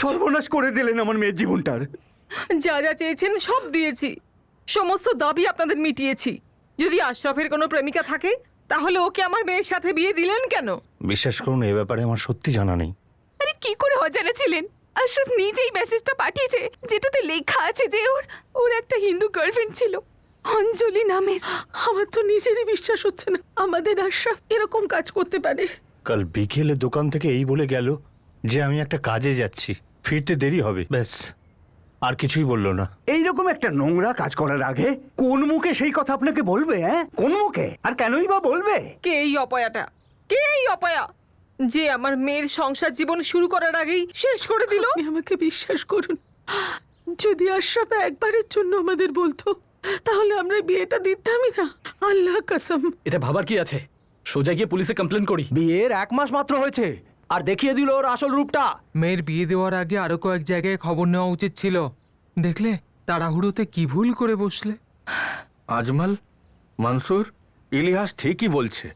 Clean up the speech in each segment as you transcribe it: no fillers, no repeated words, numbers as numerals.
সর্বনাশ করে দিলেন আমার মেয়ের জীবনটার। যা যা চেয়েছেন সব দিয়েছি, সমস্ত দাবি আপনাদের মিটিয়েছি। যদি আশরাফের কোনো প্রেমিকা থাকে তাহলে ওকে আমার মেয়ের সাথে বিয়ে দিলেন কেন? বিশ্বাস করুন, এ ব্যাপারে আমার সত্যি জানা নেই। আরে কি করে অজানা ছিলেন? আশরাফ নিজেই মেসেজটা পাঠিয়েছে, যেটাতে লেখা আছে যে ওর একটা হিন্দু গার্লফ্রেন্ড ছিল, অঞ্জলি নামের। আমার তো নিজেরই বিশ্বাস হচ্ছে না আমাদের আশরাফ এরকম কাজ করতে পারে। কাল বিকেলে দোকান থেকে এই বলে গেল যে আমি একটা কাজে যাচ্ছি, ফিরতে দেরি হবে, ব্যাস। আর কিছুই বললো না। এইরকম একটা নোংরা কাজ করার আগে কোন মুখে সেই কথা আপনাকে বলবে? কোন মুখে? আর কেনই বা বলবে? কে এই অপয়াটা? কে এই অপয়া যে আমার মেয়ের সংসার জীবন শুরু করার আগেই শেষ করে দিল? আপনি আমাকে বিশ্বাস করুন, যদি আশরাফ একবারের জন্য আমাদের বলতো তাহলে আমরা বিয়েটা দিতামই না। আল্লাহ কসম। এতে ভাবার কি আছে? সোজা গিয়ে পুলিশে কমপ্লেন করি। বিয়ের 1 মাস মাত্র হয়েছে আর দেখিয়ে দিল ওর আসল রূপটা। মেয়ের বিয়ে দেওয়ার আগে আরো কয়েক জায়গায় খবর নেওয়া উচিত ছিল। দেখলে তাড়াহুড়োতে কি ভুল করে বসলে। আজমল, মনসুর, ইলিয়াস ঠিকই বলছে।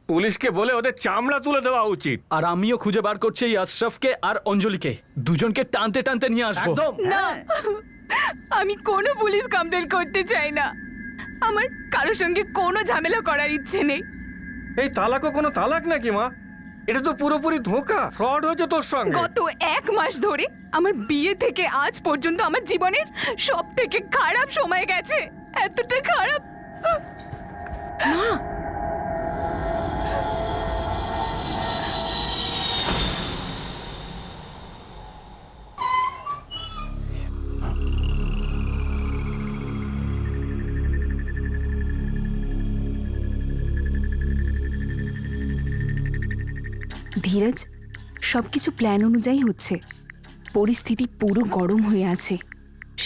পুলিশকে বলে ওদের চামড়া তুলে দেওয়া উচিত। আর আমিও খুঁজে বার করছি এই আশরাফকে আর অঞ্জলিকে, দুজনকে টানতে টানতে নিয়ে আসবো। একদম না, আমি কোনো পুলিশ কমপ্লেন করতে চাই না। আমার কারোর সঙ্গে কোনো ঝামেলা করার ইচ্ছে নেই। এই তালাকও কোনো তালাক নাকি মা? এটা তো পুরোপুরি ধোঁকা, ফ্রড হয়েছে তোর সঙ্গে। গত 1 মাস ধরে আমার বিয়ে থেকে আজ পর্যন্ত আমার জীবনের সব থেকে খারাপ সময় গেছে। এতটা খারাপ। ধীরজ, সবকিছু প্ল্যান অনুযায়ী হচ্ছে। পরিস্থিতি পুরো গরম হয়ে আছে,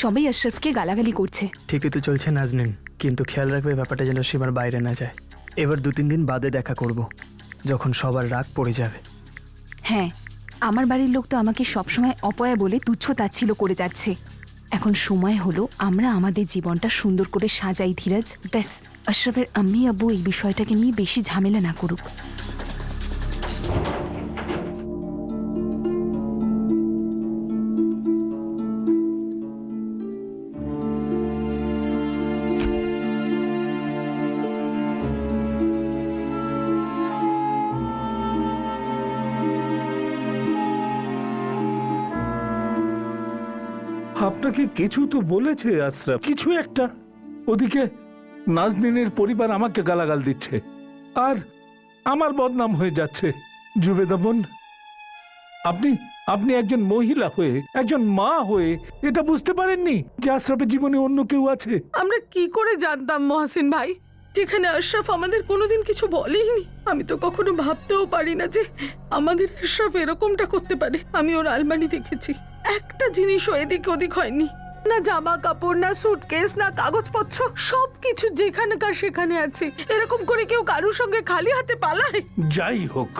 সবাই আশরাফকে গালাগালি করছে। ঠিকই তো চলছে নাজনীন, কিন্তু খেয়াল রাখবে ব্যাপারটা যেন সীমার বাইরে না যায়। এবার 2-3 দিন বাদে দেখা করব, যখন সবার রাগ পড়ে যাবে। হ্যাঁ, আমার বাড়ির লোক তো আমাকে সবসময় অপয়া বলে তুচ্ছ তাচ্ছিল্য করে যাচ্ছে। এখন সময় হলো আমরা আমাদের জীবনটা সুন্দর করে সাজাই ধীরজ। ব্যাস, আশরাফের আম্মি আব্বু এই বিষয়টাকে নিয়ে বেশি ঝামেলা না করুক। আপনাকে কিছু তো বলেছে আশরাফ, কিছু একটা। ওদিকে নাজনীনের পরিবার আমাকে গালাগাল দিচ্ছে আর আমার বদনাম হয়ে যাচ্ছে। জুবেদা বোন, আপনি আপনি একজন মহিলা হয়ে, একজন মা হয়ে এটা বুঝতে পারেননি যে আশরাফের জীবনে অন্য কেউ আছে? আমরা কি করে জানতাম মহসিন ভাই, যেখানে আশরাফ আমাদের কোনোদিন কিছু বলেইনি। আমি তো কখনো ভাবতেও পারি না যে আমাদের আশরাফ এরকমটা করতে পারে। আমি ওর আলমারি দেখেছি, একটা জিনিসও এদিক ওদিক হয়নি, না জামা কাপড়, না সুটকেস, না কাগজপত্র, সবকিছু যেখানকার সেখানে আছে। এরকম করে কেউ কারোর সঙ্গে খালি হাতে পালায়? যাই হোক,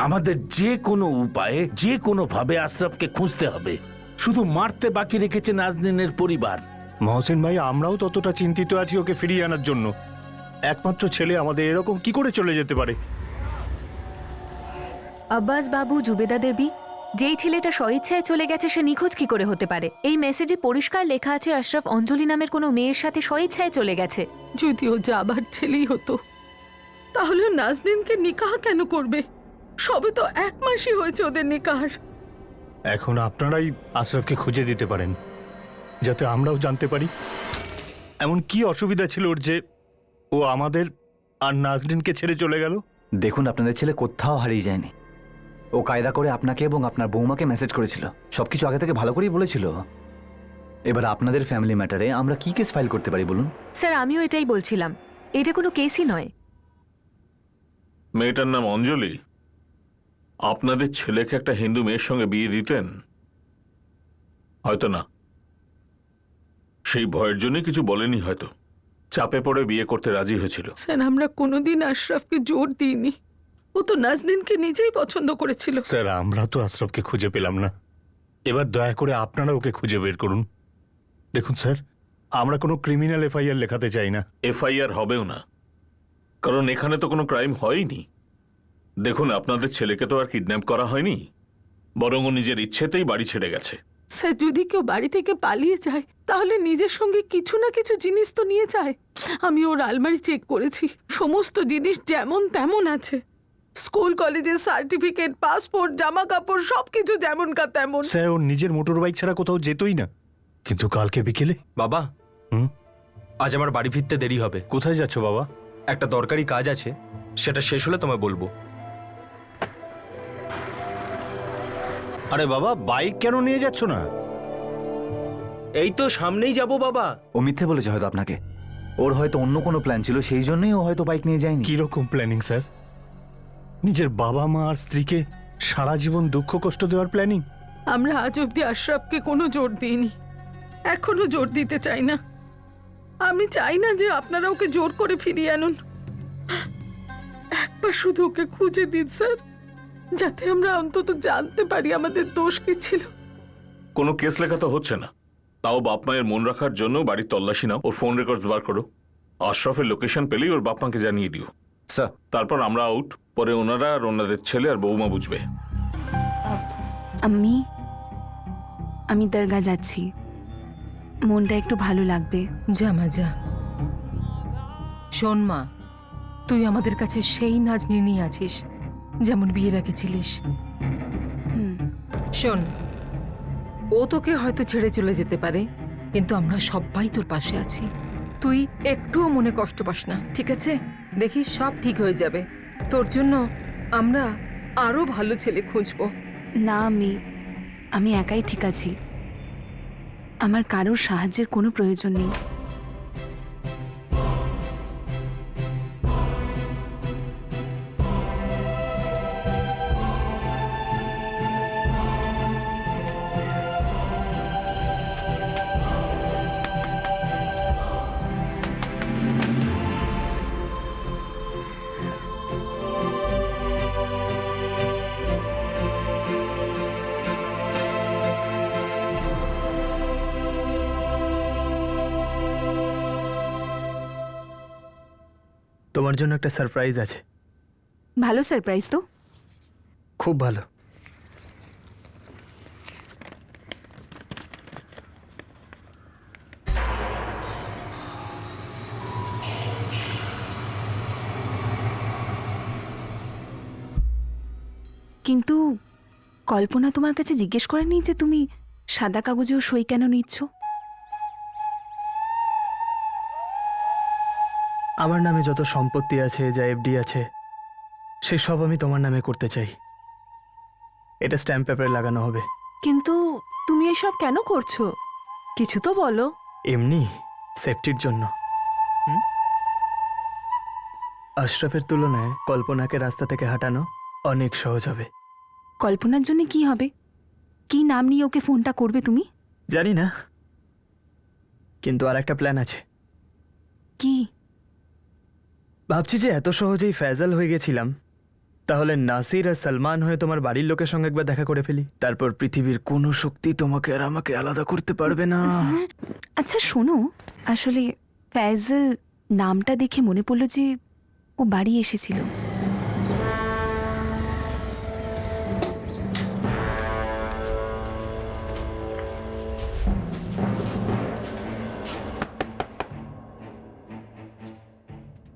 আমাদের যে কোনো উপায়ে, যে কোনো ভাবে আশরাফকে খুঁজতে হবে। শুধু মারতে বাকি রেখেছে নাজনীনের পরিবার। মহসিন ভাই, আমরাও ততটা চিন্তিত আছি ওকে ফিরিয়ে আনার জন্য। একমাত্র ছেলে আমাদের এরকম কি করে চলে যেতে পারে? আব্বাস বাবু, জুবেদা দেবী, যেই ছেলেটা স্বইচ্ছায় চলে গেছে সে নিখোঁজ কি করে হতে পারে? এই মেসেজে পরিষ্কার লেখা আছে আশরাফ অঞ্জলি নামের কোনো মেয়ের সাথে স্বইচ্ছায় চলে গেছে। যদি ও যাবার ছেলেই হতো তাহলে ও নাজনীনকে নিকাহ কেন করবে? সবে তো 1 মাসই হয়েছে ওদের নিকাহর। এখন আপনারাই আশরাফকে খুঁজে দিতে পারেন, যাতে আমরাও জানতে পারি এমন কি অসুবিধা ছিল ওর যে ও আমাদের আর নাজরিনকে ছেড়ে চলে গেল। দেখুন, আপনাদের ছেলে কোথাও হারিয়ে যায়নি। ও কায়দা করে আপনাকে এবং আপনার বৌমাকে মেসেজ করেছিল, সবকিছু আগে থেকে ভালো করেই বলেছিল। এবার আপনাদের ফ্যামিলি ম্যাটারে আমরা কি কেস ফাইল করতে পারি বলুন? স্যার, আমিও এটাই বলছিলাম, এটা কোনো কেসই নয়। মেয়েটার নাম অঞ্জলি। আপনাদের ছেলেকে একটা হিন্দু মেয়ের সঙ্গে বিয়ে দিতেন? হয়তো না, সেই ভয়ের জন্য কিছু বলেনি, হয়তো চাপে পড়ে বিয়ে করতে রাজি হয়েছিল। স্যার, আমরা কোনোদিন আশরাফকে জোর দিইনি, ও তো নাজনীনকে নিজেই পছন্দ করেছিল। স্যার, আমরা তো আশরাফকে খুঁজে পেলাম না, এবার দয়া করে আপনারা ওকে খুঁজে বের করুন। দেখুন স্যার, আমরা কোনো ক্রিমিনাল এফআইআর লেখাতে চাই না। এফআইআর হবেও না, কারণ এখানে তো কোনো ক্রাইম হয়নি। দেখুন, আপনাদের ছেলেকে তো আর কিডন্যাপ করা হয়নি, বরং ও নিজের ইচ্ছেতেই বাড়ি ছেড়ে গেছে। স্যার যদি কেউ বাড়ি থেকে পালিয়ে যায় তাহলে নিজের সঙ্গে কিছু না কিছু জিনিস তো নিয়ে যায়। আমি ওর আলমারি চেক করেছি, সমস্ত জিনিস যেমন তেমন আছে। স্কুল কলেজের সার্টিফিকেট, পাসপোর্ট, জামা কাপড় সবকিছু যেমন কা তেমন। স্যার ওর নিজের মোটর বাইক ছাড়া কোথাও যেতই না, কিন্তু কালকে বিকেলে। বাবা, হুম? আজ আমার বাড়ি ফিরতে দেরি হবে। কোথায় যাচ্ছ বাবা? একটা দরকারি কাজ আছে, সেটা শেষ হলে তোমায় বলবো। আরে বাবা, বাইক কেন নিয়ে যাচ্ছ না? এই তো সামনেই যাব বাবা। ও মিথ্যে বলেছে হয়তো আপনাকে। ওর হয়তো অন্য কোনো প্ল্যান ছিল, সেই জন্যই ও হয়তো বাইক নিয়ে যায়নি। কি রকম প্ল্যানিং স্যার? নিজের বাবা মা আর স্ত্রীকে সারা জীবন দুঃখ কষ্ট দেওয়ার প্ল্যানিং? আমরা আজ অব্দি আশরাফকে কোনো জোর দিইনি, এখনো জোর দিতে চাই না। আমি চাই না যে আপনারা ওকে জোর করে ফিরিয়ে আনুন। একবার শুধু ওকে খুঁজে দিন স্যার, যাতে আমরা অন্তত জানতে পারি আমাদের দোষ কি ছিল। কোনো কেস লেখা তো হচ্ছে না, তাও বাপ মায়ের মন রাখার জন্য বাড়ির তল্লাশি নাও, ওর ফোন রেকর্ডস বার করো। আশরাফের লোকেশন পেলেই ওর বাপ মাকে জানিয়ে দিও। স্যার, তারপর আমরা আউট, পরে ওনারা আর ওনাদের ছেলে আর বৌমা বুঝবে। আমি দরগা যাচ্ছি, মনটা একটু ভালো লাগবে। যা মা যা। শোন মা, তুই আমাদের কাছে সেই নাজনীনি আছিস যেমন বিয়ের আগে ছিলিস। হুম। শোন, ও তোকে হয়তো ছেড়ে চলে যেতে পারে, কিন্তু আমরা সবাই তোর পাশে আছি। তুই একটুও মনে কষ্ট পাস না, ঠিক আছে? দেখিস সব ঠিক হয়ে যাবে। তোর জন্য আমরা আরো ভালো ছেলে খুঁজবো। না, আমি একাই ঠিক আছি। আমার কারোর সাহায্যের কোনো প্রয়োজন নেই। তোমার জন্য একটা সারপ্রাইজ আছে। ভালো সারপ্রাইজ তো। খুব ভালো। কিন্তু কল্পনা তোমার কাছে জিজ্ঞেস করেনি যে তুমি সাদা কাগজেও সই কেন নিচ্ছ? আমার নামে যত সম্পত্তি আছে, যা এফডি আছে, সেসব আমি তোমার নামে করতে চাই। এটা স্ট্যাম্প পেপারে লাগানো হবে। কিন্তু তুমি এসব কেন করছো? কিছু তো বলো। এমনি সেফটির জন্য। আশরাফের তুলনায় কল্পনাকে রাস্তা থেকে হাঁটানো অনেক সহজ হবে। কল্পনার জন্য কি হবে? কি নাম নিয়ে ওকে ফোনটা করবে তুমি? জানি না, কিন্তু আর একটা প্ল্যান আছে। কি? ভাবছি যে এত সহজেই ফ্যাজাল হয়ে গেছিলাম, তাহলে নাসির আর সালমান হয়ে তোমার বাড়ির লোকের সঙ্গে একবার দেখা করে ফেলি। তারপর পৃথিবীর কোনো শক্তি তোমাকে আর আমাকে আলাদা করতে পারবে না। আচ্ছা শোনো, আসলে ফ্যাজল নামটা দেখে মনে পড়লো যে ও বাড়ি এসেছিল।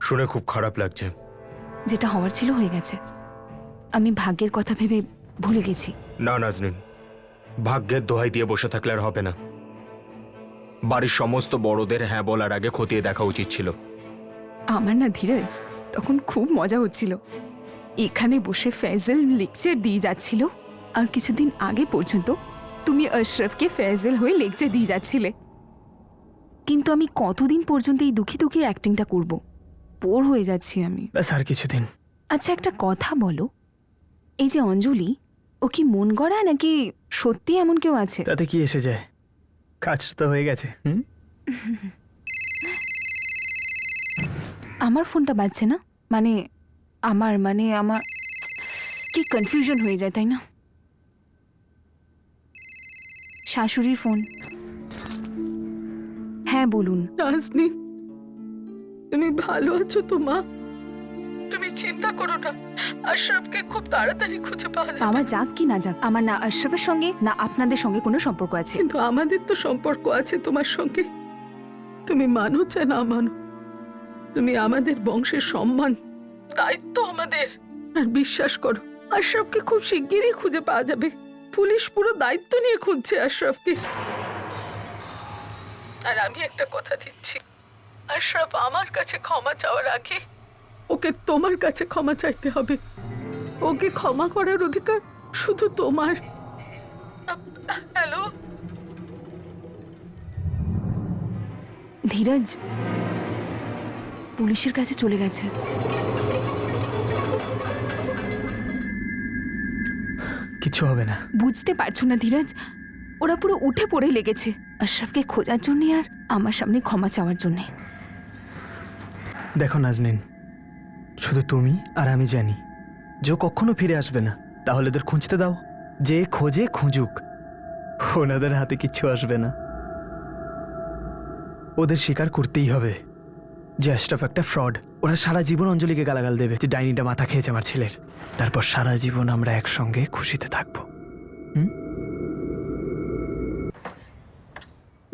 শুনে খুব খারাপ লাগছে। যেটা হওয়ার ছিল হয়ে গেছে। আমি ভাগ্যের কথা ভেবে ভুলে গেছি। না নাজনীন, ভাগ্যের দোহাই দিয়ে বসে থাকলে আর হবে না। বাড়ির সমস্ত বড়দের হ্যাঁ বলার আগে খতিয়ে দেখা উচিত ছিল। আমার না ধীরজ, তখন খুব মজা হচ্ছিল। এখানে বসে ফ্যাজল লেকচার দিয়ে যাচ্ছিল, আর কিছুদিন আগে পর্যন্ত তুমি আশরাফকে ফ্যাজল হয়ে লেকচার দিয়ে যাচ্ছিলে। কিন্তু আমি কতদিন পর্যন্ত এই দুঃখী দুঃখী অ্যাক্টিংটা করব? বোর হয়ে যাচ্ছি আমি। ব্যাস আর কিছুদিন। আচ্ছা একটা কথা বলো, এই যে অঞ্জলি, ও কি মন গড়া নাকি সত্যি এমন কেউ আছে? তাতে কি এসে যায়, কাজ তো হয়ে গেছে। আমার ফোনটা বাজছে না, মানে আমার কি কনফিউশন হয়ে যায়, তাই না? শাশুড়ির ফোন। হ্যাঁ বলুন। নাজনীন, তুমি ভালো আছো তো মা? তুমি চিন্তা করো না, আশরাফকে খুব তাড়াতাড়ি খুঁজে পাওয়া যাবে। পাওয়া যাক কি না যাক, আমার না আশরাফের সঙ্গে না আপনাদের সঙ্গে কোনো সম্পর্ক আছে। কিন্তু আমাদের তো সম্পর্ক আছে তোমার সঙ্গে, তুমি মানো চাই না মানো, তুমি আমাদের বংশের সম্মান, দায়িত্ব আমাদের। আর বিশ্বাস করো, আশরাফকে খুব শিগগিরই খুঁজে পাওয়া যাবে। পুলিশ পুরো দায়িত্ব নিয়ে খুঁজছে আশরাফকে। আর আমি একটা কথা দিচ্ছি, আশরাফ আমার কাছে ক্ষমা চাওয়ার আগে ওকে তোমার কাছে ক্ষমা চাইতে হবে। ওকে ক্ষমা করার অধিকার শুধু তোমার। হ্যালো ধীরজ পুলিশের কাছে চলে গেছে। কিছু হবে না। বুঝতে পারছো না ধীরজ, ওরা পুরো উঠে পড়ে লেগেছে আশরাফকে খোঁজার জন্য আর আমার সামনে ক্ষমা চাওয়ার জন্য। দেখো নাজনীন, শুধু তুমি আর আমি জানি যে ও কখনো ফিরে আসবে না। তাহলে ওদের খুঁজতে দাও, যে খোঁজে খুঁজুক, ওনাদের হাতে কিচ্ছু আসবে না। ওদের স্বীকার করতেই হবে যে আশরাফ একটা ফ্রড। ওরা সারা জীবন অঞ্জলিকে গালাগাল দেবে যে ডাইনিটা মাথা খেয়েছে আমার ছেলের। তারপর সারা জীবন আমরা একসঙ্গে খুশিতে থাকবো।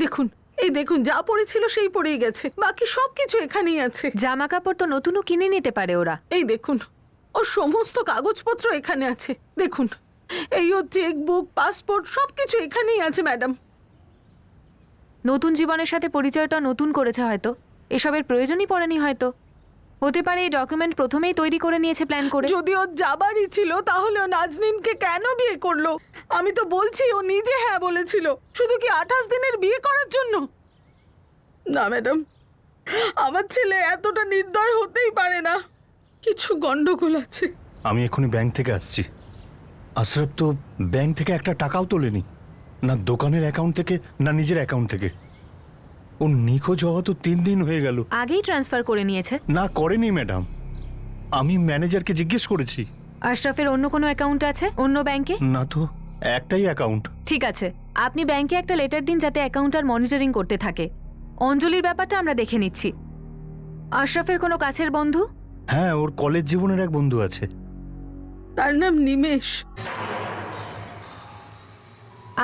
দেখুন, এই দেখুন, যা পড়েছিল সেই পড়েই গেছে, বাকি সবকিছু এখানেই আছে। জামা কাপড় তো নতুনও কিনে নিতে পারে ওরা। এই দেখুন, ওর সমস্ত কাগজপত্র এখানে আছে। দেখুন, এই ওর চেক বুক, পাসপোর্ট সবকিছু এখানেই আছে ম্যাডাম। নতুন জীবনের সাথে পরিচয়টা নতুন করেছে হয়তো, এসবের প্রয়োজনই পড়েনি হয়তো। হতে পারে এই ডকুমেন্ট প্রথমেই তৈরি করে নিয়েছে প্ল্যান করে। যদি ওর যাবারই ছিল তাহলে ও নাজনীনকে কেন বিয়ে করলো? আমি তো বলছি ও নিজে হ্যাঁ বলেছিল, শুধু কি 28 দিনের বিয়ে করার জন্য? না ম্যাডাম, আমার ছেলে এতটা নির্দয় হতেই পারে না, কিছু গন্ডগোল আছে। আমি এক্ষুনি ব্যাংক থেকে আসছি। আশরাফ তো ব্যাংক থেকে একটা টাকাও তোলেনি, না দোকানের অ্যাকাউন্ট থেকে না নিজের অ্যাকাউন্ট থেকে। ও নিখোঁজ হওয়া তো 3 দিন হয়ে গেল। আগেই ট্রান্সফার করে নিয়েছে। না করেনি ম্যাডাম, আমি ম্যানেজারকে জিজ্ঞেস করেছি। আশরাফের অন্য কোনো অ্যাকাউন্ট আছে অন্য ব্যাংকে? না তো, একটাই অ্যাকাউন্ট। ঠিক আছে, আপনি ব্যাংকে একটা লেটার দিন যাতে অ্যাকাউন্টটার মনিটরিং করতে থাকে। অঞ্জলির ব্যাপারটা আমরা দেখে নিচ্ছি। আশরাফের কোনো কাছের বন্ধু? হ্যাঁ, ওর কলেজ জীবনের এক বন্ধু আছে। তার নাম নিমেষ।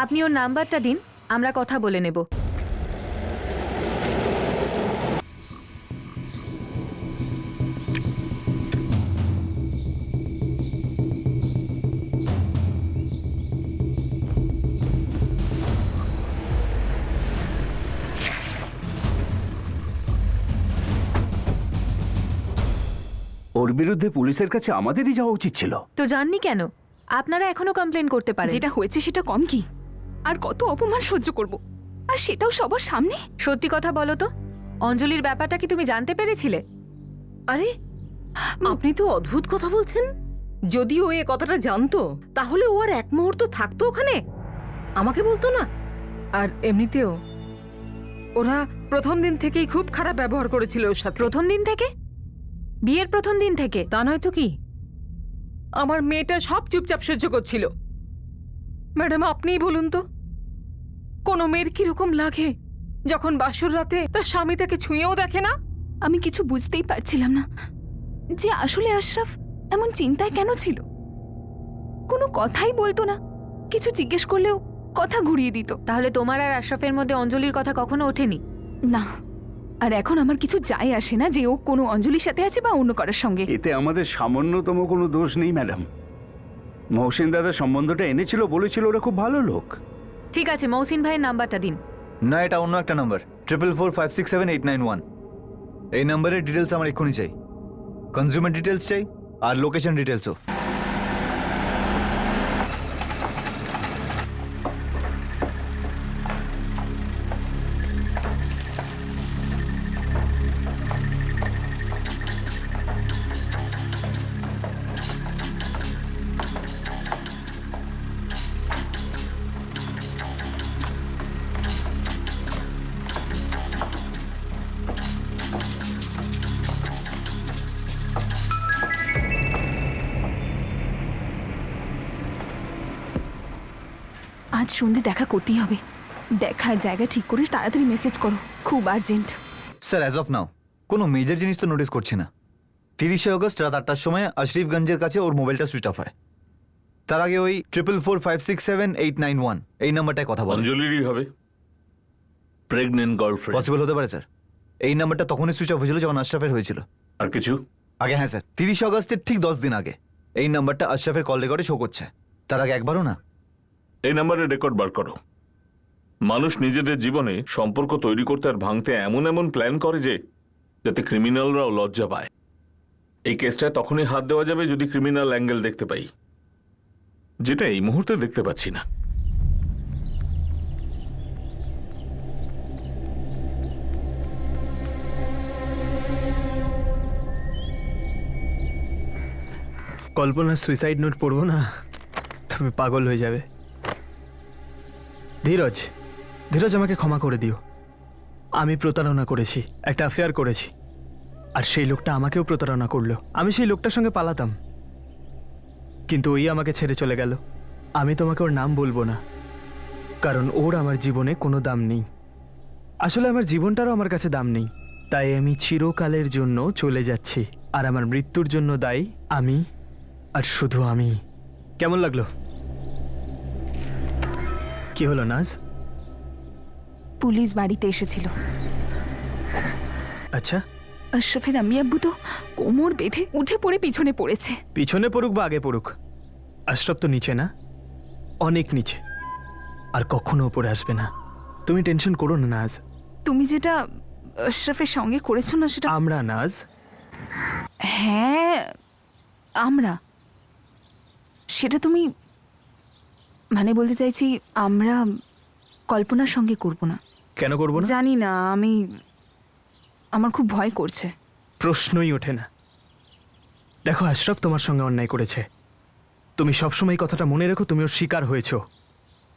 আপনি ওর নাম্বারটা দিন, আমরা কথা বলে নেব। ওর বিরুদ্ধে পুলিশের কাছে আমাদেরই যাওয়া উচিত ছিল। তো জাননি কেন? আপনারা এখনো কমপ্লেন করতে পারেন। যেটা হয়েছে সেটা কম কি? আর কত অপমান সহ্য করব, আর সেটাও সবার সামনে। সত্যি কথা বলো তো, অঞ্জলির ব্যাপারটা কি তুমি জানতে পেরেছিলে? আরে আপনি তো অদ্ভুত কথা বলছেন। যদি ও এ কথাটা জানতো তাহলে ও আর এক মুহূর্ত থাকতো ওখানে, আমাকে বলতো না। আর এমনিতেও ওরা প্রথম দিন থেকেই খুব খারাপ ব্যবহার করেছিল ওর সাথে। প্রথম দিন থেকে? বিয়ের প্রথম দিন থেকে? তা নয় তো কি, আমার মেয়েটা সব চুপচাপ সহ্য করছিল। ম্যাডাম আপনিই বলুন তো, কোনো মেয়ের কিরকম লাগে যখন বাসর রাতে তার স্বামী তাকে ছুঁয়েও দেখে না? আমি কিছু বুঝতেই পারছিলাম না যে আসলে আশরাফ এমন চিন্তায় কেন ছিল। কোনো কথাই বলতো না, কিছু জিজ্ঞেস করলেও কথা ঘুরিয়ে দিত। তাহলে তোমার আর আশরাফের মধ্যে অঞ্জলির কথা কখনো ওঠেনি? না, আর এখন আমার কিছু যায় আসে না যে ও কোনো অঞ্জলির সাথে আছে বা অন্য কারোর সঙ্গে। এতে আমাদের সামান্যতম কোনো দোষ নেই ম্যাডাম। মহসিন দাদা সম্বন্ধটা এনেছিল, বলেছিল ওরা খুব ভালো লোক। ঠিক আছে, মহসিন ভাইয়ের নাম্বারটা দিন। না, এটা অন্য একটা নাম্বার, 4445678991। এই নাম্বারের ডিটেলস আমার এক্ষুনি চাই। কনজিউমার ডিটেলস চাই আর লোকেশন ডিটেলসও। আজ সন্ধে দেখা করতেই হবে। দেখার জায়গা ঠিক করে তাড়াতাড়ি মেসেজ করো, খুব আর্জেন্ট। স্যার, অ্যাজ অফ নাও কোনো মেজর জিনিস তো নোটিস করছি না। 30 আগস্ট রাত 8টার সময় আশরিফগঞ্জের কাছে ওর মোবাইলটা সুইচ অফ হয়। তার আগে ওই 4445678891 এই নাম্বারটায় কথা বলে। অঞ্জলিরই হবে, প্রেগনেন্ট গার্লফ্রেন্ড। পসিবল হতে পারে স্যার। এই নাম্বারটা তখনই সুইচ অফ হয়েছিল যখন আশরাফের হয়েছিল। আর কিছু? আগে হ্যাঁ স্যার, 30 আগস্টের ঠিক 10 দিন আগে এই নাম্বারটা আশরাফের কল রেকর্ডে শো করছে। তার আগে একবারও না। এই নাম্বারের রেকর্ড বার করো। মানুষ নিজেদের জীবনে সম্পর্ক তৈরি করতে আর ভাঙতে এমন এমন প্ল্যান করে যে যাতে ক্রিমিনালরাও লজ্জা পায়। এই কেসটায় তখনই হাত দেওয়া যাবে যদি ক্রিমিনাল অ্যাঙ্গেল দেখতে পাই, যেটা এই মুহূর্তে দেখতে পাচ্ছি না। কল্পনার সুইসাইড নোট পড়বো না, তুমি পাগল হয়ে যাবে। ধীরজ, ধীরজ আমাকে ক্ষমা করে দিও। আমি প্রতারণা করেছি, একটা অ্যাফেয়ার করেছি, আর সেই লোকটা আমাকেও প্রতারণা করলো। আমি সেই লোকটার সঙ্গে পালাতাম, কিন্তু ওই আমাকে ছেড়ে চলে গেল। আমি তোমাকে ওর নাম বলবো না, কারণ ওর আমার জীবনে কোনো দাম নেই। আসলে আমার জীবনটারও আমার কাছে দাম নেই, তাই আমি চিরকালের জন্য চলে যাচ্ছি। আর আমার মৃত্যুর জন্য দায়ী আমি, আর শুধু আমি। কেমন লাগলো? কি হলো নাজ? পুলিশ বাড়িতে এসেছিল। আচ্ছা, আশরাফের আম্মি আব্বু তো কোমর বেঁধে উঠে পড়ে পিছনে পড়েছে। পিছনে পড়ুক বা আগে পড়ুক, আশরাফ তো নিচে না, অনেক নিচে, আর কখনো উপরে আসবে না। তুমি টেনশন করো না নাজ। তুমি যেটা আশরাফের সঙ্গে করেছো না সেটা। আমরা নাজ? হ্যাঁ আমরা, সেটা তুমি মানে বলতে চাইছি আমরা কল্পনার সঙ্গে করব না। কেন করবো না? জানি না, আমার খুব ভয় করছে। প্রশ্নই ওঠে না। দেখো আশরাফ তোমার সঙ্গে অন্যায় করেছে, তুমি সবসময় কথাটা মনে রেখো, তুমি ওর শিকার হয়েছো।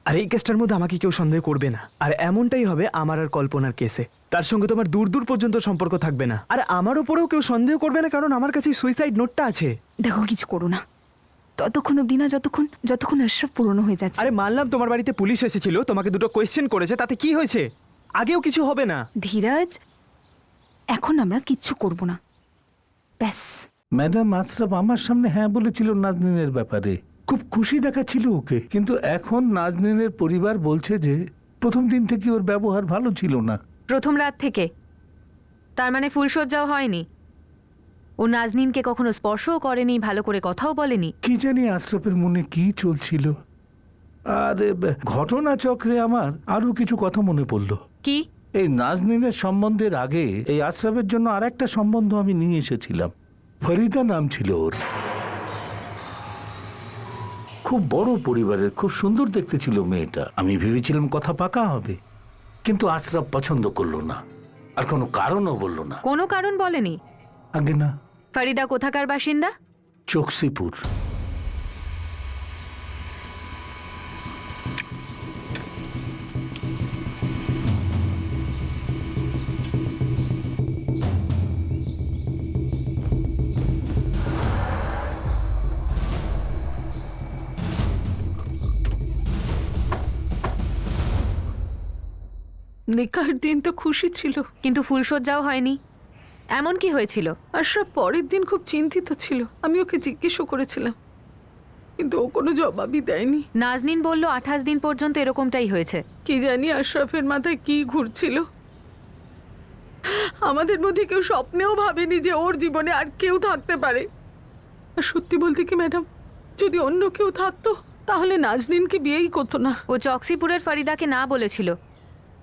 আর এই কেসটার মধ্যে আমাকে কেউ সন্দেহ করবে না, আর এমনটাই হবে আমার আর কল্পনার কেসে। তার সঙ্গে তোমার দূর দূর পর্যন্ত সম্পর্ক থাকবে না, আর আমার ওপরেও কেউ সন্দেহ করবে না, কারণ আমার কাছে সুইসাইড নোটটা আছে। দেখো কিছু করো না, ততক্ষণ অব্দি না যতক্ষণ আশরাফ পুরনো হয়ে যাচ্ছে। আরে মানলাম তোমার বাড়িতে পুলিশ এসেছিল, তোমাকে দুটো কোয়েশ্চেন করেছে, তাতে কি হয়েছে? আগেও কিছু হবে না। ধীরাজ, এখন আমরা কিচ্ছু করব না, ব্যাস। ম্যাডাম, আশরাফ আমার সামনে হ্যাঁ বলেছিল নাজনীনের ব্যাপারে, খুব খুশি দেখাচ্ছিল ওকে, কিন্তু এখন নাজনীনের পরিবার বলছে যে প্রথম দিন থেকে ওর ব্যবহার ভালো ছিল না। প্রথম রাত থেকে? তার মানে ফুলসজ্জাও হয়নি? ও নাজনীনকে কখনো স্পর্শও করেনি, ভালো করে কথাও বলেনি? কি জানি আশরাফের মনে কি চলছিল। আর ঘটনা চক্রে আমার আরো কিছু কথা মনে পড়লো। কি? এই নাজনীনের সম্বন্ধের আগে এই আশরাফের জন্য আর একটা সম্বন্ধ আমি নিয়ে এসেছিলাম। ফরিদা নাম ছিল ওর। খুব বড় পরিবারের, খুব সুন্দর দেখতে ছিল মেয়েটা। আমি ভেবেছিলাম কথা পাকা হবে, কিন্তু আশরাফ পছন্দ করলো না, আর কোনো কারণও বললো না। কোনো কারণ বলেনি? আগে না। ফরিদা কোথাকার বাসিন্দা? চকসিপুর। নিকাহের দিন তো খুশি ছিল, কিন্তু ফুলসজ্জাও হয়নি। এমন কি হয়েছিল? আশরাফ পরের দিন খুব চিন্তিত ছিল। আমি ওকে জিজ্ঞেসও করেছিলাম, কিন্তু ও কোনো জবাবই দেয়নি। নাজনীন বলল 28 দিন পর্যন্ত এরকমটাই হয়েছে। কি জানি আশরাফের মাথায় কি ঘুরছিল। আমাদের মধ্যে কেউ স্বপ্নেও ভাবেনি যে ওর জীবনে আর কেউ থাকতে পারে। আর সত্যি বলতে কি ম্যাডাম, যদি অন্য কেউ থাকতো তাহলে নাজনীনকে বিয়েই করতো না। ও চকসিপুরের ফরিদাকে না বলেছিল।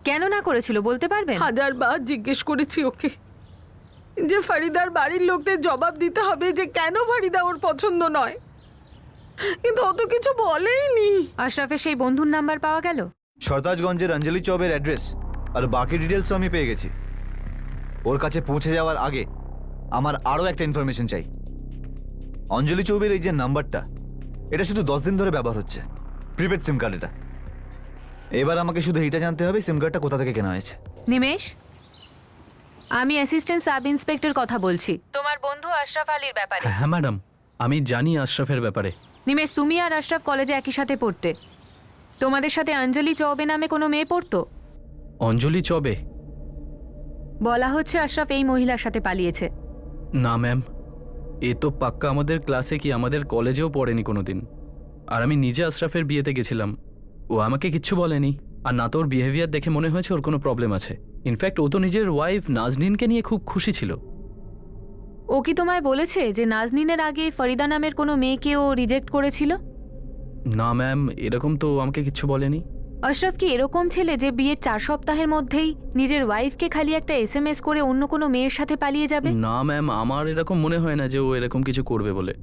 কেন না করেছিল বলতে পারবেন? 1000বার জিজ্ঞেস করেছি ওকে, যে ফরিদার বাড়ির লোকদের জবাব দিতে হবে যে কেন ফরিদা ওর পছন্দ নয়, কিন্তু অত কিছু বলেইনি। আশরাফের সেই বন্ধুর নাম্বার পাওয়া গেল? সরতাজগঞ্জের অঞ্জলি চৌবের অ্যাড্রেস আর বাকি ডিটেলসও আমি পেয়ে গেছি। ওর কাছে পৌঁছে যাওয়ার আগে আমার আরও একটা ইনফরমেশন চাই। অঞ্জলি চৌবের এই যে নাম্বারটা, এটা শুধু 10 দিন ধরে ব্যবহার হচ্ছে, প্রিপেড সিম কার্ড এটা। এবার আমাকে শুধু এইটা জানতে হবে সিম কার্ডটা কোথা থেকে কেনা হয়েছে। নিমেষ, আমি অ্যাসিস্ট্যান্ট সাব ইন্সপেক্টর কথা বলছি তোমার বন্ধু আশরাফ আলীর ব্যাপারে। হ্যাঁ ম্যাডাম, আমি জানি আশরাফের ব্যাপারে। নিমেষ, তুমি আর আশরাফ কলেজে একই সাথে পড়তে। তোমাদের সাথে অঞ্জলি চৌবে নামে কোনো মেয়ে পড়তো? অঞ্জলি চবে? বলা হচ্ছে আশরাফ এই মহিলার সাথে পালিয়েছে। না ম্যাম, এ তো পাক্কা আমাদের ক্লাসে কি আমাদের কলেজেও পড়েনি কোনোদিন। আর আমি নিজে আশরাফের বিয়েতে গেছিলাম, ও আমাকে কিচ্ছু বলেনি। আর না তো ওর বিহেভিয়ার দেখে মনে হয়েছে ওর কোনো প্রবলেম আছে। ইনফ্যাক্ট ও তো নিজের ওয়াইফ নাজনীনকে নিয়ে খুব খুশি ছিল। ও কি তোমায় বলেছে যে নাজনীনের আগে ফরিদা নামের কোনো মেয়েকে ও রিজেক্ট করেছিল? না ম্যাম, এরকম তো আমাকে কিচ্ছু বলেনি। আশরাফ কি এরকম ছেলে যে বিয়ের 4 সপ্তাহের মধ্যেই নিজের ওয়াইফকে খালি একটা SMS করে অন্য কোনো মেয়ের সাথে পালিয়ে যাবে? না ম্যাম, আমার এরকম মনে হয় না যে ও এরকম কিছু করবে বলে।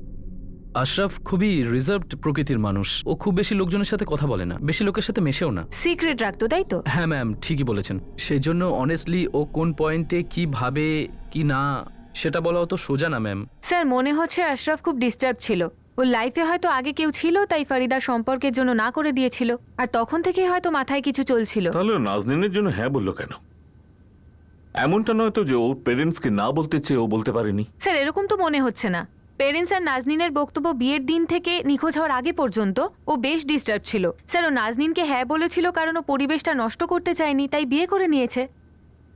আশরাফ খুবই রিজার্ভড প্রকৃতির মানুষ। ও খুব বেশি লোকজনের সাথে কথা বলে না, বেশি লোকের সাথে মেশেও না। সিক্রেট রাখতো, তাই তো? হ্যাঁ ম্যাম, ঠিকই বলেছেন। সেই জন্য অনেস্টলি ও কোন পয়েন্টে কি ভাবে কি না সেটা বলা অত সোজা না ম্যাম। স্যার, মনে হচ্ছে আশরাফ খুব ডিস্টার্ব ছিল। ওর লাইফে হয়তো আগে কেউ ছিল, তাই ফরিদা সম্পর্কের জন্য না করে দিয়েছিল, আর তখন থেকেই হয়তো মাথায় কিছু চলছিল। তাহলে ও নাজনীনের জন্য হ্যাঁ বললো কেন? এমনটা নয় তো যে ওর পেরেন্টসকে না বলতে চেয়ে ও বলতে পারেনি। স্যার, এরকম তো মনে হচ্ছে না। পেরেন্টস আর নাজনীনের বক্তব্য বিয়ের দিন থেকে নিখোঁজ হওয়ার আগে পর্যন্ত ও বেশ ডিস্টার্ব ছিল। স্যার, ও নাজনীনকে হ্যাঁ বলেছিল কারণ ও পরিবেশটা নষ্ট করতে চায়নি, তাই বিয়ে করে নিয়েছে।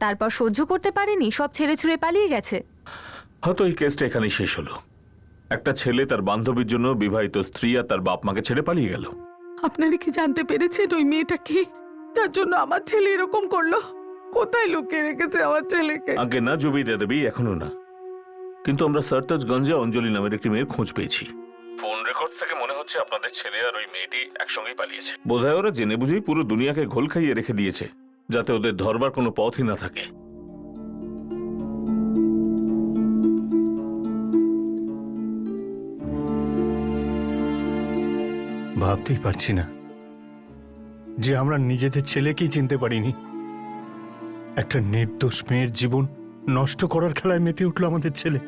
তারপর সহ্য করতে পারেনি, সব ছেড়ে ছুড়ে পালিয়ে গেছে। হয়তো এই কেসটা এখানেই শেষ হলো। একটা ছেলে তার বান্ধবীর জন্য বিবাহিত স্ত্রী আর তার বাপ মাকে ছেড়ে পালিয়ে গেল। আপনারা কি জানতে পেরেছেন ওই মেয়েটা কি, তার জন্য আমার ছেলে এরকম করলো? কোথায় লুকিয়ে রেখেছে আমার ছেলেকে? আগে না জুবিদা দেবী, এখনো না। কিন্তু আমরা সারতাজগঞ্জে অঞ্জলি নামের একটি মেয়ের খোঁজ পেয়েছি। ফোন রেকর্ড থেকে মনে হচ্ছে আপনাদের ছেলে আর ওই মেয়েটি একসঙ্গেই পালিয়েছে। বোধহয় ওরা জেনে বুঝেই পুরো দুনিয়াকে ঘোল খাইয়ে রেখে দিয়েছে, যাতে ওদের ধরবার কোনো পথই না থাকে। ভাবতেই পারছি না যে আমরা নিজেদের ছেলেকেই চিনতে পারিনি। একটা নির্দোষ মেয়ের জীবন নষ্ট করার খেলায় মেতে উঠল আমাদের ছেলে।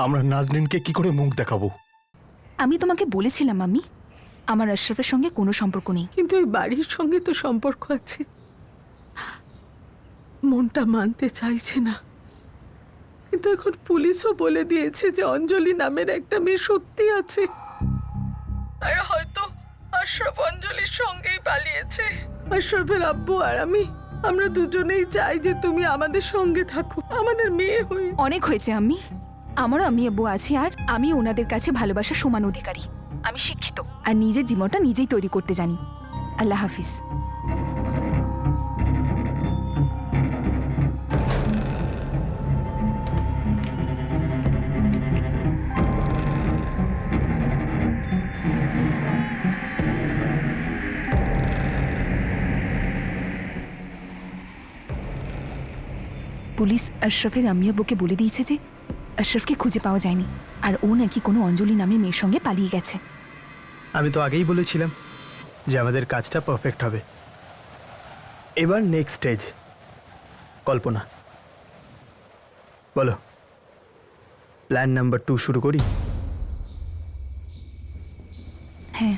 আমরা নাজনীনকে কি করে মুখ দেখাবো? আমি তোমাকে বলেছিলাম আমি, আমার আশরাফের সঙ্গে কোনো সম্পর্ক নেই। কিন্তু এই বাড়ির সঙ্গে তো সম্পর্ক আছে। মনটা মানতে চাইছে না, কিন্তু এখন পুলিশও বলে দিয়েছে যে অঞ্জলি নামের একটা মেয়ে সত্যি আছে, আর হয়তো আশরাফ অঞ্জলির সঙ্গেই পালিয়েছে। আশরাফের আব্বু আর আমরা দুজনেই চাই যে তুমি আমাদের সঙ্গে থাকো, আমাদের মেয়ে হয়ে। অনেক হয়েছে আমি, আমারও আমি আব্বু আছি, আর আমি ওনাদের কাছে ভালোবাসার সমান অধিকারী। আমি শিক্ষিত আর নিজের জীবনটা নিজেই তৈরি করতে জানি। আল্লাহ হাফিজ। পুলিশ আশরাফের আম্মি আব্বুকে বলে দিয়েছে যে আশরাফকে খুঁজে পাওয়া যায়নি, আর ও নাকি কোনো অঞ্জলি নামে মেয়ের সঙ্গে পালিয়ে গেছে। আমি তো আগেই বলেছিলাম যে আমাদের কাজটা পারফেক্ট হবে। এবার নেক্সট স্টেজ কল্পনা। বলো, প্ল্যান নাম্বার 2 শুরু করি? হ্যাঁ।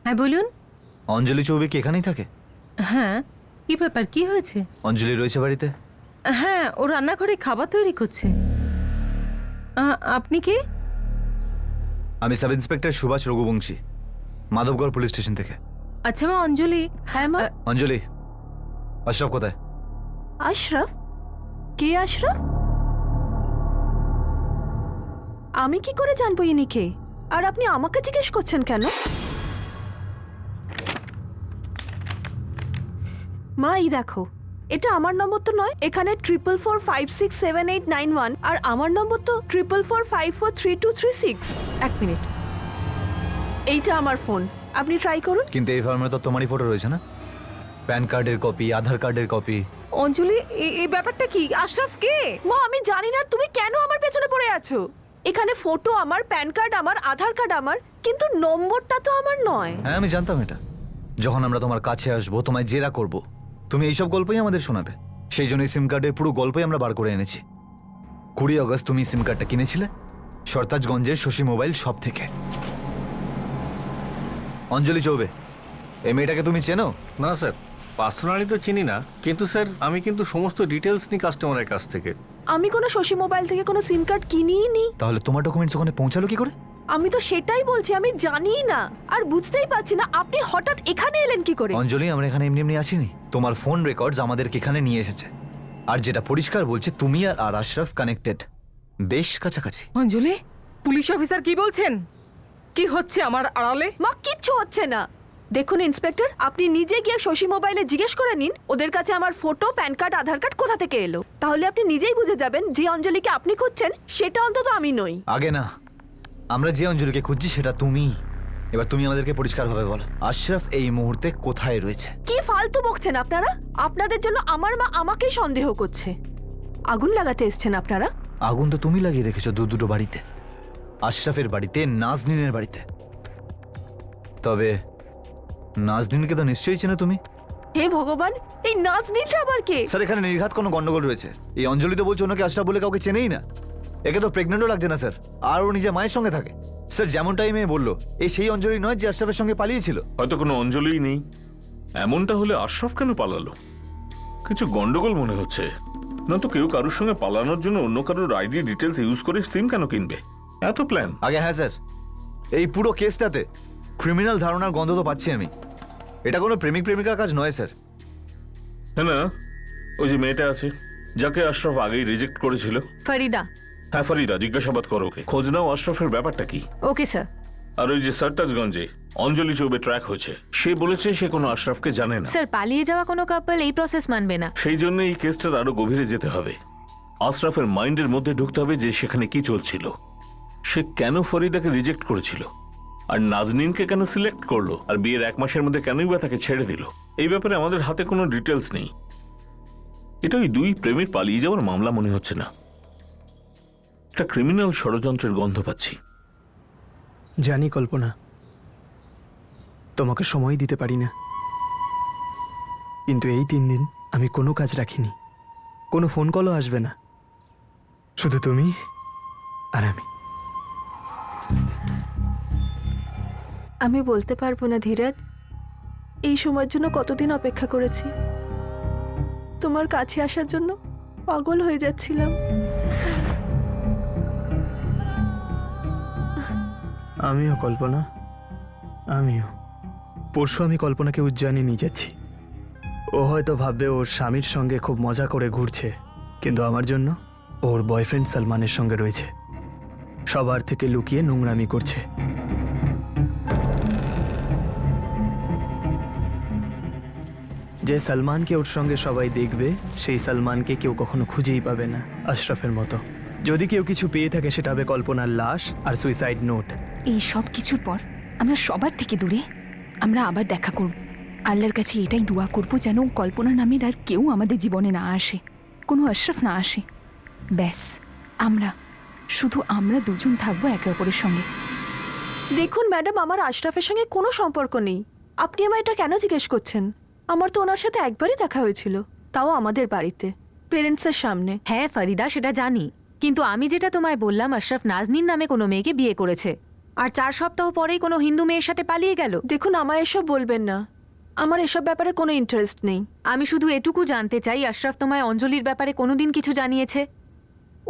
হ্যাঁ বলুন। অঞ্জলি চৌবে কি এখানেই থাকে? হ্যাঁ, কি ব্যাপার, কি হয়েছে? অঞ্জলি রয়েছে বাড়িতে? হ্যাঁ, ও রান্নাঘরে খাবার তৈরি করছে। আপনি কি? আমি sub inspector Subhash Raghuvanshi, Madhavgarh police station থেকে। আচ্ছা মা, অঞ্জলি। হ্যাঁ মা। অঞ্জলি, আশরাফ কোথায়? আশরাফ? কে আশরাফ? আমি কি করে জানবো ইনি কে? আর আপনি আমাকে জিজ্ঞেস করছেন কেন? মা, এই দেখো, এটা আমার নম্বর তো নয়। এখানে 4445678991, আর আমার নম্বর তো 4445432336। এক মিনিট, এইটা আমার ফোন, আপনি ট্রাই করুন। কিন্তু এই ফর্মে তো তোমারই ফটো রয়েছে না? প্যান কার্ডের কপি, আধার কার্ডের কপি। অঞ্জলি, এই ব্যাপারটা কি? আশরাফ কে? মা, আমি জানি না, তুমি কেন আমার পেছনে পড়ে আছো? এখানে ফটো আমার, প্যান কার্ড আমার, আধার কার্ড আমার, কিন্তু নম্বরটা তো আমার নয়। হ্যাঁ, আমি জানতাম এটা। যখন আমরা তোমার কাছে আসবো, তোমায় জেরা করব, তুমি এইসব গল্পই আমাদের শোনাবে। সেই জন্য সিম কার্ডের পুরো গল্পই আমরা বার করে এনেছি। 20 আগস্ট তুমি সিম কার্ডটা কিনেছিলে সরতাজগঞ্জের শশী মোবাইল শপ থেকে। অঞ্জলি চৌবে, এই মেয়েটাকে তুমি চেনো? না স্যার, পার্সোনালি তো চিনি না, কিন্তু স্যার আমি কিন্তু সমস্ত ডিটেলস নিই কাস্টমারের কাছ থেকে। আমি কোনো শশী মোবাইল থেকে কোনো সিম কার্ড কিনিই নি। তাহলে তোমার ডকুমেন্টস ওখানে পৌঁছালো কি করে? আমি তো সেটাই বলছি, আমি জানিই না আর বুঝতেই পারছি না আপনি হঠাৎ এখানে এলেন কি করে। অঞ্জলি, আমরা এখানে এমনি এমনি আসিনি। তোমার ফোন রেকর্ডস আমাদেরকে এখানে নিয়ে এসেছে, আর যেটা পরিষ্কার বলছে তুমি আর আশরাফ কানেক্টেড, বেশ কাছাকাছি। অঞ্জলি, পুলিশ অফিসার কি বলছেন? কি হচ্ছে আমার আড়ালে? মা, কিচ্ছু হচ্ছে না। দেখুন ইন্সপেক্টর, আপনি নিজে গিয়ে শশী মোবাইলে জিজ্ঞেস করে নিন ওদের কাছে আমার ফটো, প্যান কার্ড, আধার কার্ড কোথা থেকে এলো। তাহলে আপনি নিজেই বুঝে যাবেন যে অঞ্জলিকে আপনি খুঁজছেন সেটা অন্তত আমি নই। আগে না, আমরা যে অঞ্জলিকে খুঁজছি সেটা তুমি। এবার তুমি আমাদেরকে পরিষ্কারভাবে বলো, আশরাফ এই মুহূর্তে কোথায় রয়েছে? কি ফালতু বকছেন আপনারা? আপনাদের জন্য আমার মা আমাকেই সন্দেহ করছে। আগুন লাগাতে এসছেন আপনারা। আগুন তো তুমি লাগিয়ে রেখেছো দুটো বাড়িতে, আশরাফের বাড়িতে, নাজনীনের বাড়িতে। তবে নাজনীনকে তো নিশ্চয়ই চেনো তুমি। হে ভগবান, এই নাজনীনটা আবার কে? স্যার, এখানে নির্ঘাত কোনো গন্ডগোল রয়েছে। এই অঞ্জলি তো বলছে ওনাকে আশরাফ বলে কাউকে চেনেই না। একে তো প্রেগনেন্টও লাগছে না স্যার, আর ও নিজে মায়ের সঙ্গে থাকে। স্যার, যেমন টাইমে বললো এই সেই অঞ্জলি নয় যে আশরাফের সঙ্গে পালিয়েছিল। হয়তো কোনো অঞ্জলিই নেই। এমনটা হলে আশরাফ কেন পালালো? কিছু গন্ডগোল মনে হচ্ছে। না তো কেউ কারোর সঙ্গে পালানোর জন্য অন্য কারোর আইডি ডিটেলস ইউজ করে সিম কেন কিনবে? এত প্ল্যান? আগে হ্যাঁ স্যার, এই পুরো কেসটাতে ক্রিমিনাল ধারণার গন্ধ তো পাচ্ছি আমি। এটা কোনো প্রেমিক প্রেমিকার কাজ নয় স্যার। হ্যাঁ না, ওই যে মেয়েটা আছে যাকে আশরাফ আগেই রিজেক্ট করেছিল। ফরিদা। হ্যাঁ ফরিদা, জিজ্ঞাসাবাদ করো ওকে। খোঁজ নাও আশরাফের ব্যাপারটা কি। Okay sir. আর ওই যে সারতাজগঞ্জে অঞ্জলি চৌবে ট্র্যাক হয়েছে, সে বলেছে সে কোনো আশরাফকে জানে না। স্যার, পালিয়ে যাওয়া কোনো কাপল এই প্রসেস মানবে না। সেই জন্য এই কেসটার আরো গভীরে যেতে হবে। আশরাফের মাইন্ডের মধ্যে ঢুকতে হবে যে সেখানে কি চলছিল, সে কেন ফরিদাকে রিজেক্ট করেছিল, আর নাজনীনকে কেন সিলেক্ট করলো, আর বিয়ের 1 মাসের মধ্যে কেনই বা তাকে ছেড়ে দিল। এই ব্যাপারে আমাদের হাতে কোনো ডিটেলস নেই। এটা ওই 2 প্রেমীর পালিয়ে যাওয়ার মামলা মনে হচ্ছে না, একটা ক্রিমিনাল ষড়যন্ত্রের গন্ধ পাচ্ছি। জানি কল্পনা, তোমাকে সময় দিতে পারি না, কিন্তু এই 3 দিন আমি কোনো কাজ রাখিনি, কোনো ফোন কলও আসবে না, শুধু তুমি আর আমি। আমি বলতে পারবো না ধীরাজ, এই সময়ের জন্য কতদিন অপেক্ষা করেছি। তোমার কাছে আসার জন্য পাগল হয়ে যাচ্ছিলাম। আমিও কল্পনা, আমিও। পরশু আমি কল্পনাকে উজ্জয়িনী নিয়ে যাচ্ছি। ও হয়তো ভাববে ওর স্বামীর সঙ্গে খুব মজা করে ঘুরছে, কিন্তু আমার জন্য ওর বয়ফ্রেন্ড সলমানের সঙ্গে রয়েছে, সবার থেকে লুকিয়ে নোংরামি করছে। যে সলমানকে ওর সঙ্গে সবাই দেখবে, সেই সলমানকে কেউ কখনো খুঁজেই পাবে না আশরাফের মতো। যদি কেউ কিছু পেয়ে থাকে সেটা হবে কল্পনার লাশ আর সুইসাইড নোট। এই সব কিছুর পর আমরা সবার থেকে দূরে আমরা আবার দেখা করব। আল্লাহর কাছে এটাই দোয়া করব যেন কল্পনা নামের আর কেউ আমাদের জীবনে না আসে, কোনো আশরাফ না আসে। ব্যাস, শুধু আমরা দুজন থাকবো একে অপরের সঙ্গে। দেখুন ম্যাডাম, আমার আশরাফের সঙ্গে কোনো সম্পর্ক নেই। আপনি আমায় এটা কেন জিজ্ঞেস করছেন? আমার তো ওনার সাথে একবারই দেখা হয়েছিল, তাও আমাদের বাড়িতে, পেরেন্টসের সামনে। হ্যাঁ ফরিদা, সেটা জানি, কিন্তু আমি যেটা তোমায় বললাম, আশরাফ নাজনীন নামে কোনো মেয়েকে বিয়ে করেছে, আর 4 সপ্তাহ পরেই কোনো হিন্দু মেয়ের সাথে পালিয়ে গেল। দেখুন, আমায় এসব বলবেন না, আমার এসব ব্যাপারে কোনো ইন্টারেস্ট নেই। আমি শুধু এটুকু জানতে চাই, আশরাফ তোমায় অঞ্জলির ব্যাপারে কোনোদিন কিছু জানিয়েছে?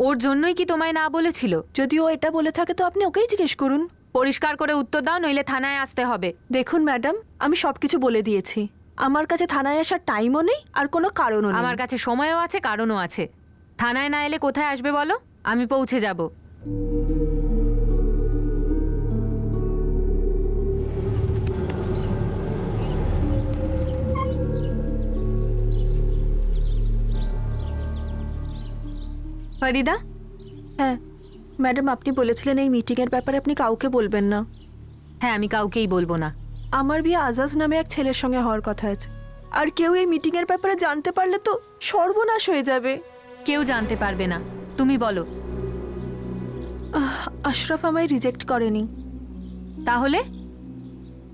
ওর জন্যই কি তোমায় না বলেছিল? যদি ও এটা বলে থাকে তো আপনি ওকেই জিজ্ঞেস করুন। পরিষ্কার করে উত্তর দাও, নইলে থানায় আসতে হবে। দেখুন ম্যাডাম, আমি সবকিছু বলে দিয়েছি। আমার কাছে থানায় আসার টাইমও নেই আর কোনো কারণও নেই। আমার কাছে সময়ও আছে, কারণও আছে। থানায় না এলে কোথায় আসবে বলো? আমি পৌঁছে যাব। ফরিদা। হ্যাঁ ম্যাডাম, আপনি বলেছিলেন এই মিটিংয়ের ব্যাপারে আপনি কাউকে বলবেন না। হ্যাঁ, আমি কাউকেই বলবো না। আমার বিয়ে আজাজ নামে এক ছেলের সঙ্গে হওয়ার কথা আছে, আর কেউ এই মিটিংয়ের ব্যাপারে জানতে পারলে তো সর্বনাশ হয়ে যাবে। কেউ জানতে পারবে না, তুমি বলো। আশরাফ আমায় রিজেক্ট করেনি। তাহলে?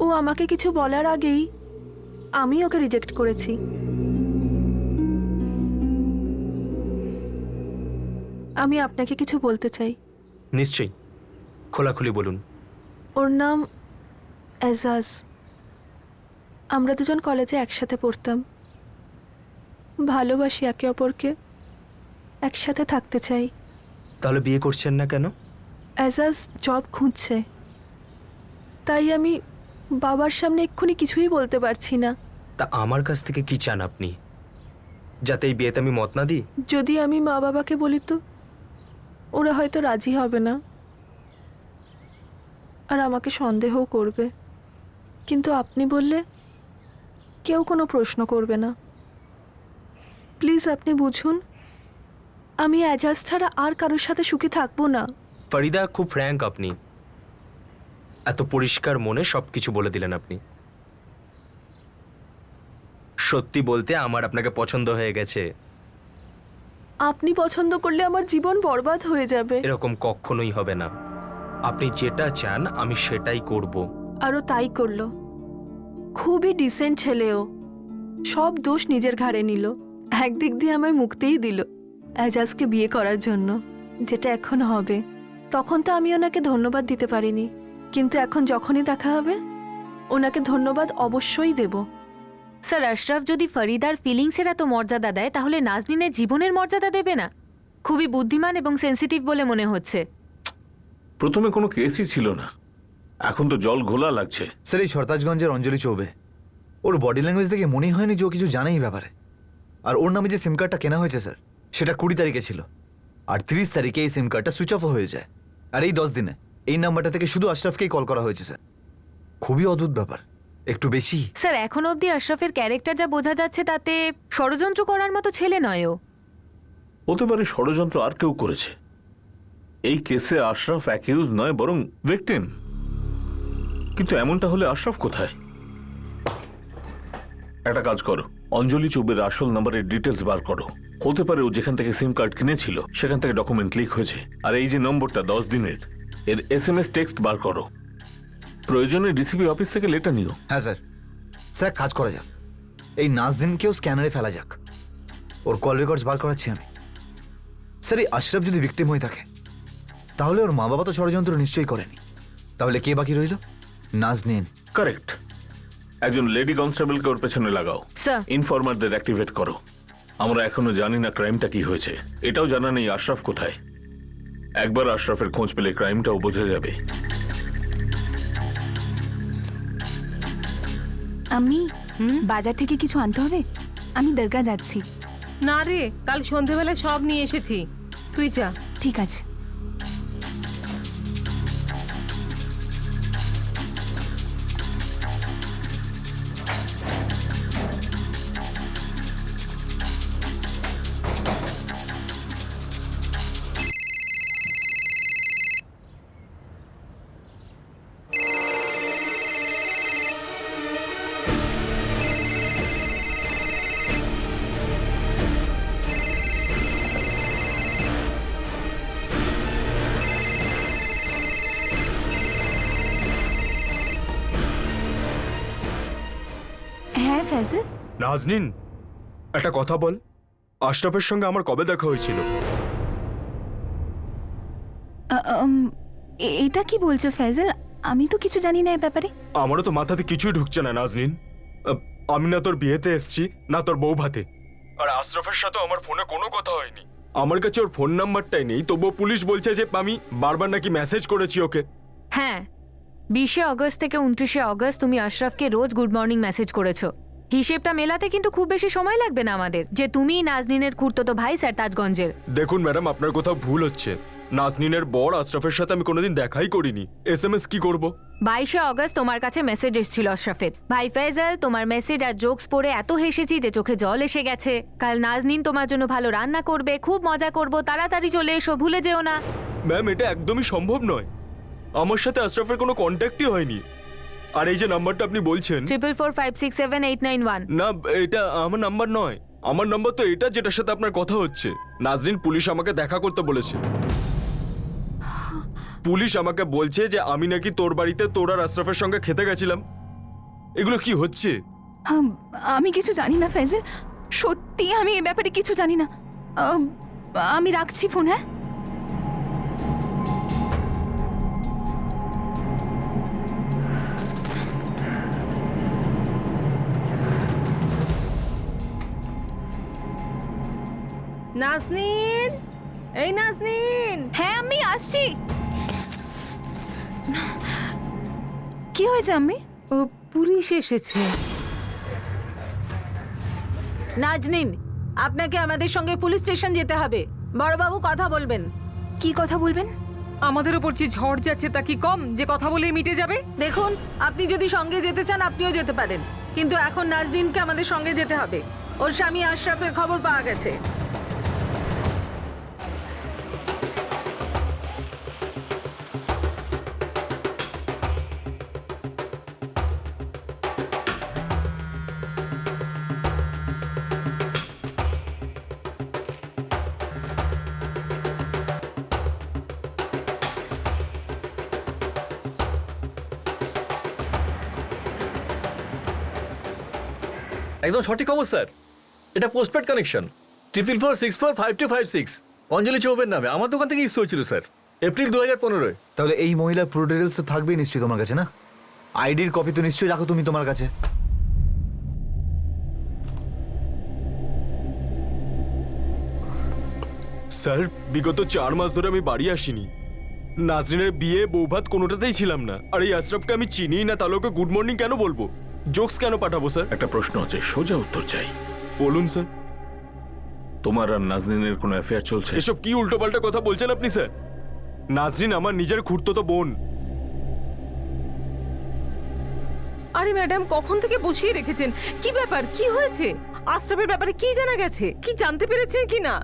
ও আমাকে কিছু বলার আগেই আমি ওকে রিজেক্ট করেছি। আমি আপনাকে কিছু বলতে চাই। নিশ্চয়ই, খোলাখুলি বলুন। ওর নাম এজাজ। আমরা দুজন কলেজে একসাথে পড়তাম, ভালোবাসি একে অপরকে, একসাথে থাকতে চাই। তাহলে বিয়ে করছেন না কেন? অ্যাজাজ জব খুঁজছে, তাই আমি বাবার সামনে এক্ষুনি কিছুই বলতে পারছি না। তা আমার কাছ থেকে কি চান আপনি? যাতে এই বিয়েতে আমি মত না দিই? যদি আমি মা বাবাকে বলি তো ওরা হয়তো রাজি হবে না আর আমাকে সন্দেহও করবে, কিন্তু আপনি বললে কেউ কোনো প্রশ্ন করবে না। প্লিজ আপনি বুঝুন, আমি অ্যাজাজ ছাড়া আর কারোর সাথে সুখী থাকবো না। ফরিদা, খুব ফ্র্যাঙ্ক আপনি। এত পরিষ্কার মনে সবকিছু বলে দিলেন আপনি। সত্যি বলতে আমার আপনাকে পছন্দ হয়ে গেছে। আপনি পছন্দ করলে আমার জীবন বরবাদ হয়ে যাবে। এরকম কখনোই হবে না। আপনি যেটা চান আমি সেটাই করব। আরও তাই করলো। খুবই ডিসেন্ট ছেলেও, সব দোষ নিজের ঘাড়ে নিল। একদিক দিয়ে আমায় মুক্তিই দিল অ্যাজাজকে বিয়ে করার জন্য, যেটা এখন হবে। তখন তো আমি ওনাকে ধন্যবাদ দিতে পারিনি, কিন্তু এখন যখনই দেখা হবে ওনাকে ধন্যবাদ অবশ্যই দেব। স্যার, আশরাফ যদি ফরিদার ফিলিংসের এত মর্যাদা দেয় তাহলে নাজনীনের জীবনের মর্যাদা দেবে না? খুবই বুদ্ধিমান এবং সেন্সিটিভ বলে মনে হচ্ছে। প্রথমে কোনো কেসই ছিল না, এখন তো জল ঘোলা লাগছে। স্যার, এই সরতাজগঞ্জের অঞ্জলি চৌবে, ওর বডি ল্যাঙ্গুয়েজ দেখে মনেই হয়নি যে ও কিছু জানে এই ব্যাপারে। আর ওর নামে যে সিম কার্ডটা কেনা হয়েছে স্যার, সেটা 20 তারিখে ছিল, আর 30 তারিখে এই সিম কার্ডটা সুইচ অফ হয়ে যায়। আর এই 10 দিনে এই নাম্বারটা থেকে শুধু আশরাফকেই কল করা হয়েছে স্যার। খুবই অদ্ভুত ব্যাপার, একটু বেশি। স্যার, এখন অবধি আশরাফের ক্যারেক্টার যা বোঝা যাচ্ছে তাতে ষড়যন্ত্র করার মতো ছেলে নয় ও। হতে পারে ষড়যন্ত্র আর কেউ করেছে। এই কেসে আশরাফ অ্যাকিউজ নয়, বরং ভিকটিম। কিন্তু এমনটা হলে আশরাফ কোথায়? একটা কাজ করো, অঞ্জলি চৌবের আসল নাম্বারের ডিটেলস বার করো। হতে পারে ও যেখান থেকে সিম কার্ড কিনেছিল সেখান থেকে ডকুমেন্ট লিক হয়েছে। আর এই যে নম্বরটা 10 দিনের, এর SMS টেক্সট বার করো। প্রয়োজনে ডিসিপি অফিস থেকে লেটার নিও। হ্যাঁ স্যার। স্যার, কাজ করা যাক, এই নাজদিনকেও স্ক্যানারে ফেলা যাক। ওর কল রেকর্ডস বার করাচ্ছি আমি। স্যার, এই আশরাফ যদি ভিকটিম হয়ে থাকে তাহলে ওর মা বাবা তো ষড়যন্ত্র নিশ্চয়ই করেনি। তাহলে কে বাকি রইল? নাজনীন। কারেক্ট। একজন লেডি কনস্টেবলকে ওর পেছনে লাগাও। স্যার, ইনফরমারদের অ্যাক্টিভেট করো। আমরা এখনো জানি না ক্রাইমটা কি হয়েছে, এটাও জানা নেই আশরাফ কোথায়। একবার আশরাফের খোঁজ পেলে ক্রাইমটাও বোঝা যাবে। আমি বাজার থেকে কিছু আনতে হবে, আমি দরগা যাচ্ছি। না রে, কাল সন্ধেবেলায় সব নিয়ে এসেছি, তুই যা। ঠিক আছে। হ্যাঁ ফেজল। নাজনীন, একটা কথা বল, আশরাফের সঙ্গে আমার কবে দেখা হয়েছিল? এটা কি বলছো ফেজল? আমি তো কিছু জানি না এ ব্যাপারে। আমারও তো মাথাতে কিছুই ঢুকছে না নাজনীন। আমি না তোর বিয়েতে এসেছি, না তোর বউ ভাতে। আর আশরাফের সাথে আমার ফোনে কোনো কথা হয়নি। আমার কাছে ওর ফোন নাম্বারটাই নেই, তবুও পুলিশ বলছে যে আমি বারবার নাকি মেসেজ করেছি ওকে। হ্যাঁ, 20 আগস্ট থেকে 29 আগস্ট তুমি আশরাফকে রোজ গুড মর্নিং মেসেজ করেছো। হিসেবটা মেলাতে কিন্তু খুব বেশি সময় লাগবে না আমাদের, যে তুমি নাজনীনের খুড়তো ভাই সরতাজগঞ্জের। দেখুন ম্যাডাম, আপনার কোথাও ভুল হচ্ছে। নাজনীনের বর আশরাফের সাথে আমি কোনোদিন দেখাই করিনি। SMS কি করব? 22 আগস্ট তোমার কাছে মেসেজ এসেছিল আশরাফের। ভাই ফেজল, তোমার মেসেজ আর জোকস পড়ে এত হেসেছি যে চোখে জল এসে গেছে। কাল নাজনীন তোমার জন্য ভালো রান্না করবে, খুব মজা করব, তাড়াতাড়ি চলে এসো, ভুলে যেও না। ম্যাম, এটা একদমই সম্ভব নয়। আমার সাথে আশরাফের কোনো কন্ট্যাক্টই হয়নি। আর এই যে নাম্বারটা আপনি বলছেন 444567891, না, এটা আমার নাম্বার নয়। আমার নাম্বার তো এটা যেটার সাথে আপনার কথা হচ্ছে। নাজনীন, পুলিশ আমাকে দেখা করতে বলেছে। পুলিশ আমাকে বলছে যে আমি নাকি তোর বাড়িতে তোর আর আশরাফের সঙ্গে খেতে গেছিলাম। এগুলো কি হচ্ছে? আমি কিছু জানি না ফেজল, সত্যি আমি এ ব্যাপারে কিছু জানি না। আমি রাখছি ফোন। হ্যাঁ, নাজনীন, এই নাজনীন। হ্যাঁ আমি আসছি। কি হয়েছে আম্মি? ও পুলিশ এসেছে। নাজনীন, আপনাকে আমাদের সঙ্গে পুলিশ স্টেশন যেতে হবে। বড়বাবু কথা বলবেন। কি কথা বলবেন? আমাদের ওপর যে ঝড় যাচ্ছে তা কি কম যে কথা বলেই মিটে যাবে? দেখুন, আপনি যদি সঙ্গে যেতে চান আপনিও যেতে পারেন, কিন্তু এখন নাজনীনকে আমাদের সঙ্গে যেতে হবে। ওর স্বামী আশরাফের খবর পাওয়া গেছে। একদম সঠিক খবর স্যার, এটা পোস্টপেড কানেকশন 44464526 অঞ্জলি চৌবের নামে আমার দোকান থেকে ইস্যু হয়েছিল স্যার, এপ্রিল 2015। তাহলে এই মহিলার পুরো ডিটেলস তো থাকবেই নিশ্চয়ই তোমার কাছে, না? আইডির কপি তো নিশ্চয়ই রাখো তুমি তোমার কাছে। স্যার, বিগত 4 মাস ধরে আমি বাড়ি আসিনি। নাজরিনের বিয়ে, বৌভাত কোনোটাতেই ছিলাম না। আর এই আশরাফকে আমি চিনি না, তাহলে ওকে গুড মর্নিং কেন বলবো, জোকস কেন পাঠাবো স্যার? একটা প্রশ্ন আছে, সোজা উত্তর চাই। বলুন স্যার। তোমার আর নাজনীনের কোনো অ্যাফেয়ার চলছে? এসব কি উল্টোপাল্টা কথা বলছেন আপনি স্যার? নাজরিন আমার নিজের খুড়তুতো বোন। আরে ম্যাডাম, কখন থেকে বসিয়ে রেখেছেন? কি ব্যাপার, কি হয়েছে? আশরাফের ব্যাপারে কি জানা গেছে? কি জানতে পেরেছেন কি না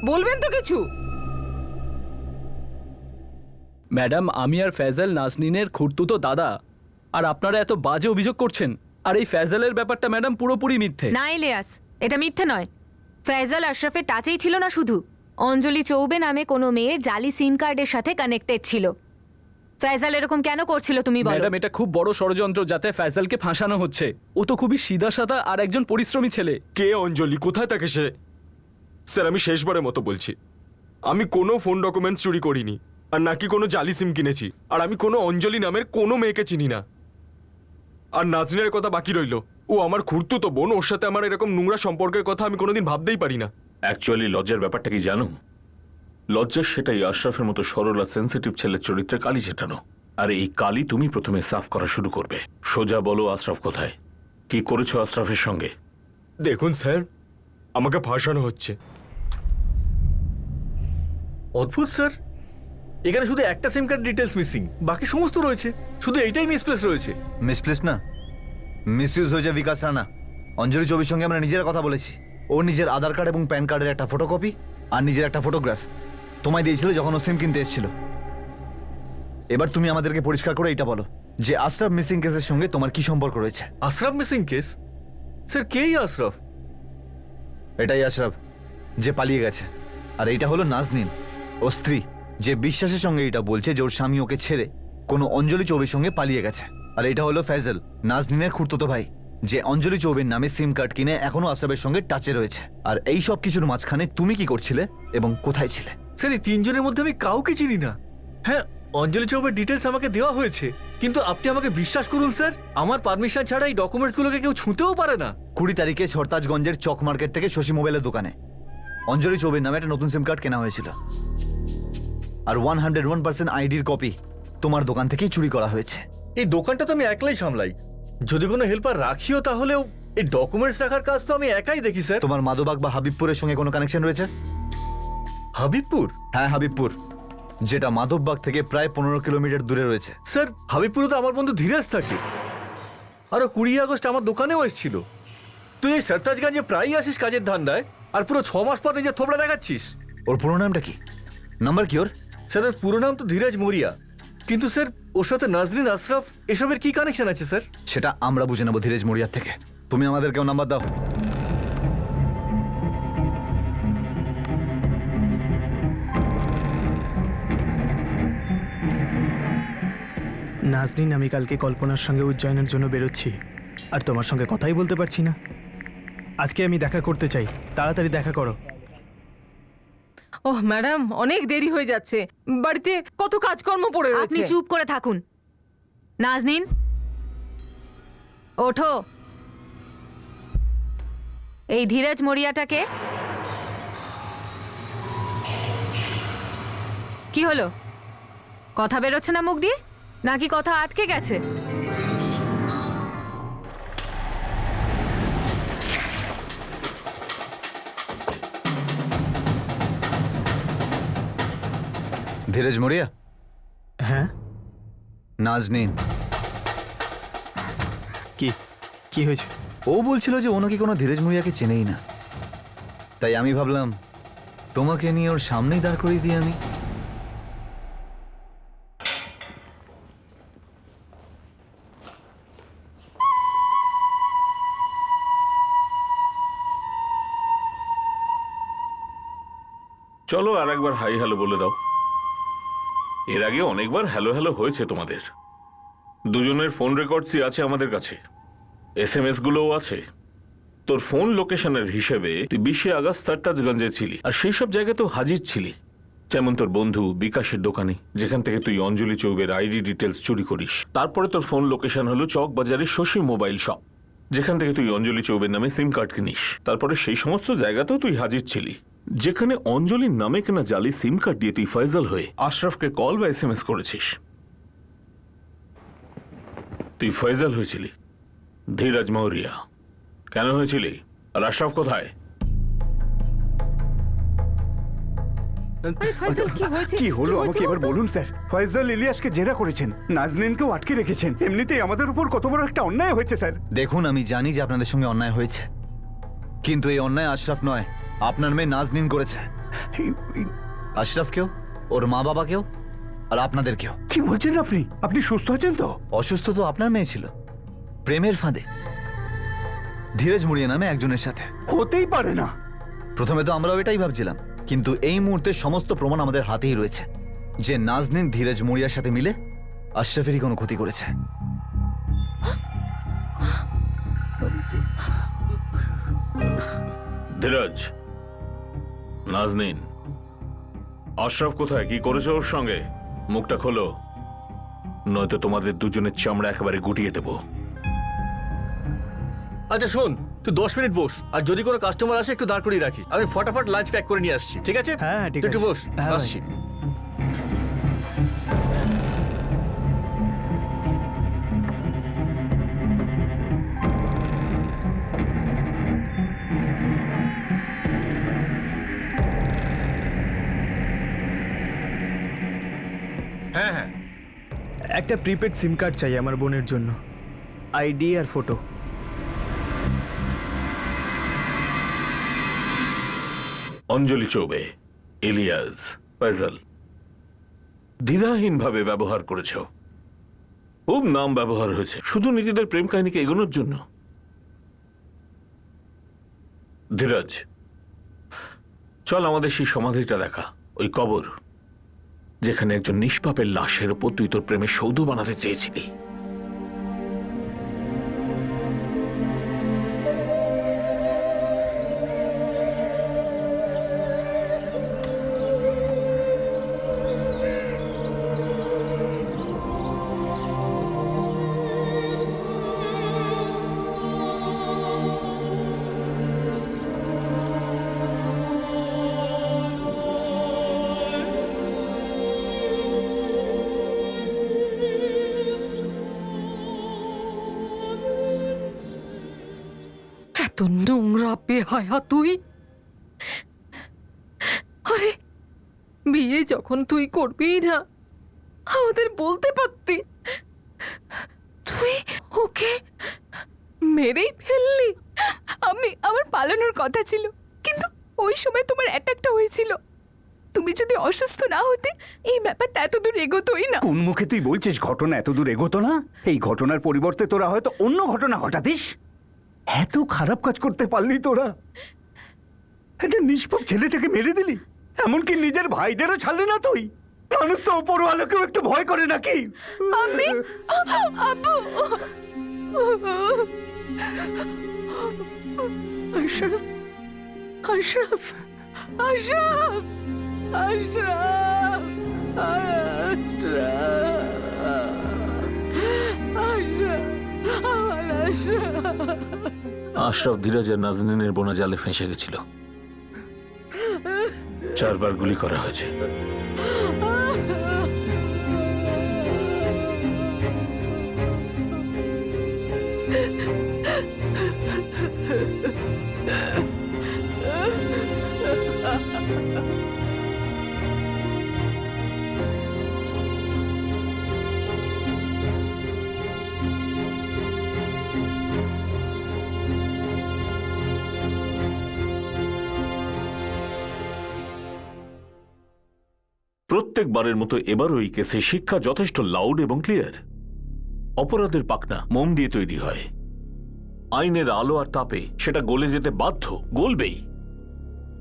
বলবেন তো কিছু? ম্যাডাম, আমি আর ফ্যাজাল নাজনীনের খুড়তুতো দাদা, আর আপনারা এত বাজে অভিযোগ করছেন। আর এই ফ্যাজালের ব্যাপারটা ম্যাডাম পুরোপুরি মিথ্যে। না ইলিয়াস, এটা মিথ্যে নয়। ফয়জাল আশরাফের টাচেই ছিল না শুধু, অঞ্জলি চৌবে নামে কোনো মেয়ের জালি সিম কার্ডের সাথে কানেক্টেড ছিল। ফয়জাল এরকম কেন করছিল তুমি বলো? ম্যাডাম, এটা খুব বড় ষড়যন্ত্র যাতে ফ্যাজালকে ফাঁসানো হচ্ছে। ও তো খুবই সিধা সাদা আর একজন পরিশ্রমী ছেলে। কে অঞ্জলি? কোথায় থাকে সে? স্যার, আমি শেষবারের মতো বলছি, আমি কোনো ফোন ডকুমেন্টস চুরি করিনি, আর নাকি কোনো জালি সিম কিনেছি। আর আমি কোনো অঞ্জলি নামের কোনো মেয়েকে চিনি না। আর নাজরিনের কথা বাকি রইল, ও আমার খুড়তুতো বোন, ওর সাথে আমার এরকম নোংরা সম্পর্কের কথা আমি কোনোদিন ভাবতেই পারি না। অ্যাকচুয়ালি লজ্জার ব্যাপারটা কি জানো? লজ্জার সেটাই আশরাফের মতো সরল আর সেন্সিটিভ ছেলের চরিত্রে কালি ছেটানো। আর এই কালি তুমি প্রথমে সাফ করা শুরু করবে। সোজা বলো, আশরাফ কোথায়? কি করেছো আশরাফের সঙ্গে? দেখুন স্যার, আমাকে ফাঁসানো হচ্ছে। অদ্ভুত স্যার, এখানে শুধু একটা সিম কার্ড ডিটেলস মিসিং, বাকি সমস্ত রয়েছে, শুধু এইটাই মিসপ্লেস রয়েছে। মিসপ্লেস না, মিসইউজ হয়েছে বিকাশ রানা। অঞ্জলি চৌবির সঙ্গে আমরা নিজেরা কথা বলেছি। ও নিজের আধার কার্ড এবং প্যান কার্ডের একটা ফটোকপি আর নিজের একটা ফটোগ্রাফ তোমায় দিয়েছিল যখন ও সিম কিনতে এসেছিল। এবার তুমি আমাদেরকে পরিষ্কার করে এটা বলো যে আশরাফ মিসিং কেসের সঙ্গে তোমার কি সম্পর্ক রয়েছে? Ashraf missing case? স্যার, কেই আশরাফ? এটাই আশরাফ যে পালিয়ে গেছে। আর এইটা হলো নাজনীন, ও স্ত্রী, যে বিশ্বাসের সঙ্গে এটা বলছে যে ওর স্বামী ওকে ছেড়ে কোনো অঞ্জলি চৌবের সঙ্গে পালিয়ে গেছে। আর এটা হলো ফয়জল, নাজনীনের খুড়তুতো ভাই, যে অঞ্জলি চৌবের নামে সিম কার্ড কিনে এখনো আশরাফের সঙ্গে টাচে রয়েছে। আর এই সব কিছুর মাঝখানে তুমি কি করছিলে এবং কোথায় ছিলে? স্যার, এই তিনজনের মধ্যে আমি কাউকে চিনি না। হ্যাঁ, অঞ্জলি চৌবের ডিটেলস আমাকে দেওয়া হয়েছে, কিন্তু আপনি আমাকে বিশ্বাস করুন স্যার, আমার পারমিশন ছাড়া এই ডকুমেন্টসগুলোকে কেউ ছুঁতেও পারে না। 20 তারিখে ছরতাজগঞ্জের চক মার্কেট থেকে শশী মোবাইলের দোকানে অঞ্জলি চৌবের নামে একটা নতুন সিম কার্ড কেনা হয়েছিল। আর 101% আইডির কপি তোমার দোকান থেকেই চুরি করা হয়েছে। এই দোকানটা তো আমি একলাই সামলাই, যদি কোনো হেল্পার রাখিও তাহলেও এই ডকুমেন্টস রাখার কাজ তো আমি একাই দেখি স্যার। তোমার মাদবাগ বা হাবিবপুরের সঙ্গে কোনো কানেকশন রয়েছে? হাবিবপুর? হ্যাঁ, হাবিবপুর, যেটা মাধববাগ থেকে প্রায় 15 কিলোমিটার দূরে রয়েছে। স্যার, হাবিবপুরে তো আমার বন্ধু ধীরাজ থাকে, আরো 20 আগস্ট আমার দোকানেও এসেছিল। তুই এই সরতাজগঞ্জে প্রায়ই আসিস কাজের ধান্দায়, আর পুরো 6 মাস পর নিজের থোবড়া দেখাচ্ছিস। ওর পুরো নামটা কি? নাম্বার কি ওর? স্যার, ওর পুরো নাম তো ধীরাজ মরিয়া, কিন্তু স্যার ওর সাথে নাজরিন, আশরাফ এসবের কি কানেকশন আছে স্যার? সেটা আমরা বুঝে নেবো ধীরেজ মরিয়ার থেকে। তুমি আমাদের কেউ নাম্বার দাও। নাজনীন, আমি কালকে কল্পনার সঙ্গে উজ্জয়নের জন্য বেরোচ্ছি, আর তোমার সঙ্গে কথাই বলতে পারছি না। আজকে আমি দেখা করতে চাই, তাড়াতাড়ি দেখা করো। ওহ ম্যাডাম, অনেক দেরি হয়ে যাচ্ছে, বাড়িতে কত কাজকর্ম পড়ে রয়েছে। আপনি চুপ করে থাকুন। নাজনীন, ওঠো। এই ধীরাজ মরিয়াটাকে কি হলো? কথা বেরোচ্ছে না মুখ দিয়ে, নাকি কথা আটকে গেছে? ধীরজ মরিয়া, হ্যাঁ নাজনীন। কি কি হয়েছে? ও বলছিল যে ও নাকি কোনো ধীরজ মরিয়াকে চেনেই না, তাই আমি ভাবলাম তোমাকে নিয়ে ওর সামনেই দাঁড় করিয়ে দিই আমি। চলো আর একবার হাই হ্যালো বলে দাও। এর আগে অনেকবার হ্যালো হ্যালো হয়েছে তোমাদের। দুজনের ফোন রেকর্ডসই আছে আমাদের কাছে, SMS গুলোও আছে। তোর ফোন লোকেশনের হিসেবে তুই 20 আগস্ট সারতাজগঞ্জে ছিলি, আর সেই সব জায়গাতেও হাজির ছিলি। যেমন তোর বন্ধু বিকাশের দোকানে, যেখান থেকে তুই অঞ্জলি চৌবের আইডি ডিটেলস চুরি করিস। তারপরে তোর ফোন লোকেশন হলো চক বাজারের শশী মোবাইল শপ, যেখান থেকে তুই অঞ্জলি চৌবের নামে সিম কার্ড কিনিস। তারপরে সেই সমস্ত জায়গাতেও তুই হাজির ছিলি যেখানে অঞ্জলির নামে কেনা জালি সিম কার্ড দিয়ে তুই ফয়জল হয়ে আশরাফকে কল বা SMS করেছিস। তুই ফয়জল হয়েছিলি ধীরজ মৌরিয়া। কেন হয়েছিলি? আর আশরাফ কোথায়? আরে ফয়জল, কি হয়েছে? কি হলো কি হয়েছে আমাকে এবার বলতো? বলুন স্যার। ফয়জল ইলিয়াসকে জেরা করেছেন, নাজনীনকেও আটকে রেখেছেন। এমনিতেই আমাদের উপর কত বড় একটা অন্যায় হয়েছে স্যার। দেখুন, আমি জানি যে আপনাদের সঙ্গে অন্যায় হয়েছে, কিন্তু এই অন্যায় আশরাফ নয়, আপনার মেয়ে নাজনীন করেছে। আশরাফকেও, ওর মা বাবাকেও, আর আপনাদেরকেও। কি বলছেন আপনি? আপনি সুস্থ আছেন তো? অসুস্থ তো আপনার মেয়ে ছিল, প্রেমের ফাঁদে ধীরজ মুড়িয়া নামে একজনের সাথে। হতেই পারে না। প্রথমে তো আমরাও এটাই ভাবছিলাম, কিন্তু এই মুহূর্তে সমস্ত প্রমাণ আমাদের হাতেই রয়েছে যে নাজনীন ধীরজ মুড়িয়ার সাথে মিলে আশরাফেরই কোনো ক্ষতি করেছে। ধীরজ, নাজনীন, আশরাফ কোথায়? কি করেছে ওর সঙ্গে? মুখটা খোলো, নয়তো তোমাদের দুজনের চামড়া একেবারে গুটিয়ে দেবো। আচ্ছা শোন, তুই 10 মিনিট বস, আর যদি কোনো কাস্টমার আসে একটু দাঁড় করিয়ে রাখিস। আমি ফটাফট লাঞ্চ প্যাক করে নিয়ে আসছি, ঠিক আছে? হ্যাঁ ঠিক তুই আছে। একটু বস, হ্যাঁ, ভাই। আসছি। হ্যাঁ হ্যাঁ, একটা প্রিপেড সিম কার্ড চাই আমার বোনের জন্য, আইডি আর ফটো। অঞ্জলি চৌবে, ইলিয়াস, ফয়জল দ্বিধাহীনভাবে ব্যবহার করেছ। খুব নাম ব্যবহার হয়েছে শুধু নিজেদের প্রেম কাহিনীকে এগোনোর জন্য। ধীরজ, চল আমাদের সেই সমাধিটা দেখা, ওই কবর যেখানে একজন নিষ্পাপের লাশের ওপর তুই তোর প্রেমের সৌধ বানাতে চেয়েছিলি। এত নোংরা বেহায়া তুই! আরে বিয়ে যখন তুই করবি না, আমাদের বলতে পারতি। তুই ওকে মেরেই ফেললি। আমার পালানোর কথা ছিল, কিন্তু ওই সময় তোমার অ্যাটাকটা হয়েছিল। তুমি যদি অসুস্থ না হতে এই ব্যাপারটা এত দূর এগোতোই না। কোন মুখে তুই বলছিস ঘটনা এত দূর এগোতো না? এই ঘটনার পরিবর্তে তোরা হয়তো অন্য ঘটনা ঘটাতিস। এত খারাপ কাজ করতে পারলি তোরা? একটা নিষ্পাপ ছেলেটাকে মেরে দিলি, এমনকি নিজের ভাইদেরও ছাড়লি না তুই। মানুষ তো ওপরওয়ালাকেও একটু ভয় করে নাকি? আমি আব্বু, আশরাফ, আশরাফ, আশরাফ, আশরাফ, আশরাফ ধীরজের নাজনীনের বোনা জালে ফেঁসে গেছিল। 4 বার গুলি করা হয়েছে। প্রত্যেকবারের মতো এবারও এই কেসে শিক্ষা যথেষ্ট লাউড এবং ক্লিয়ার। অপরাধের পাখনা মোম দিয়ে তৈরি হয়, আইনের আলো আর তাপে সেটা গলে যেতে বাধ্য, গলবেই।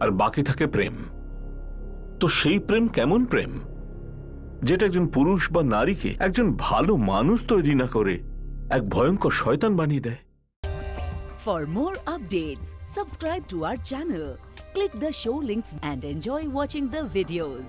আর বাকি থাকে প্রেম। তো সেই প্রেম কেমন প্রেম, যেটা একজন পুরুষ বা নারীকে একজন ভালো মানুষ তৈরি না করে এক ভয়ঙ্কর শয়তান বানিয়ে দেয়। For more updates, subscribe to our channel, click the show links and enjoy watching the videos.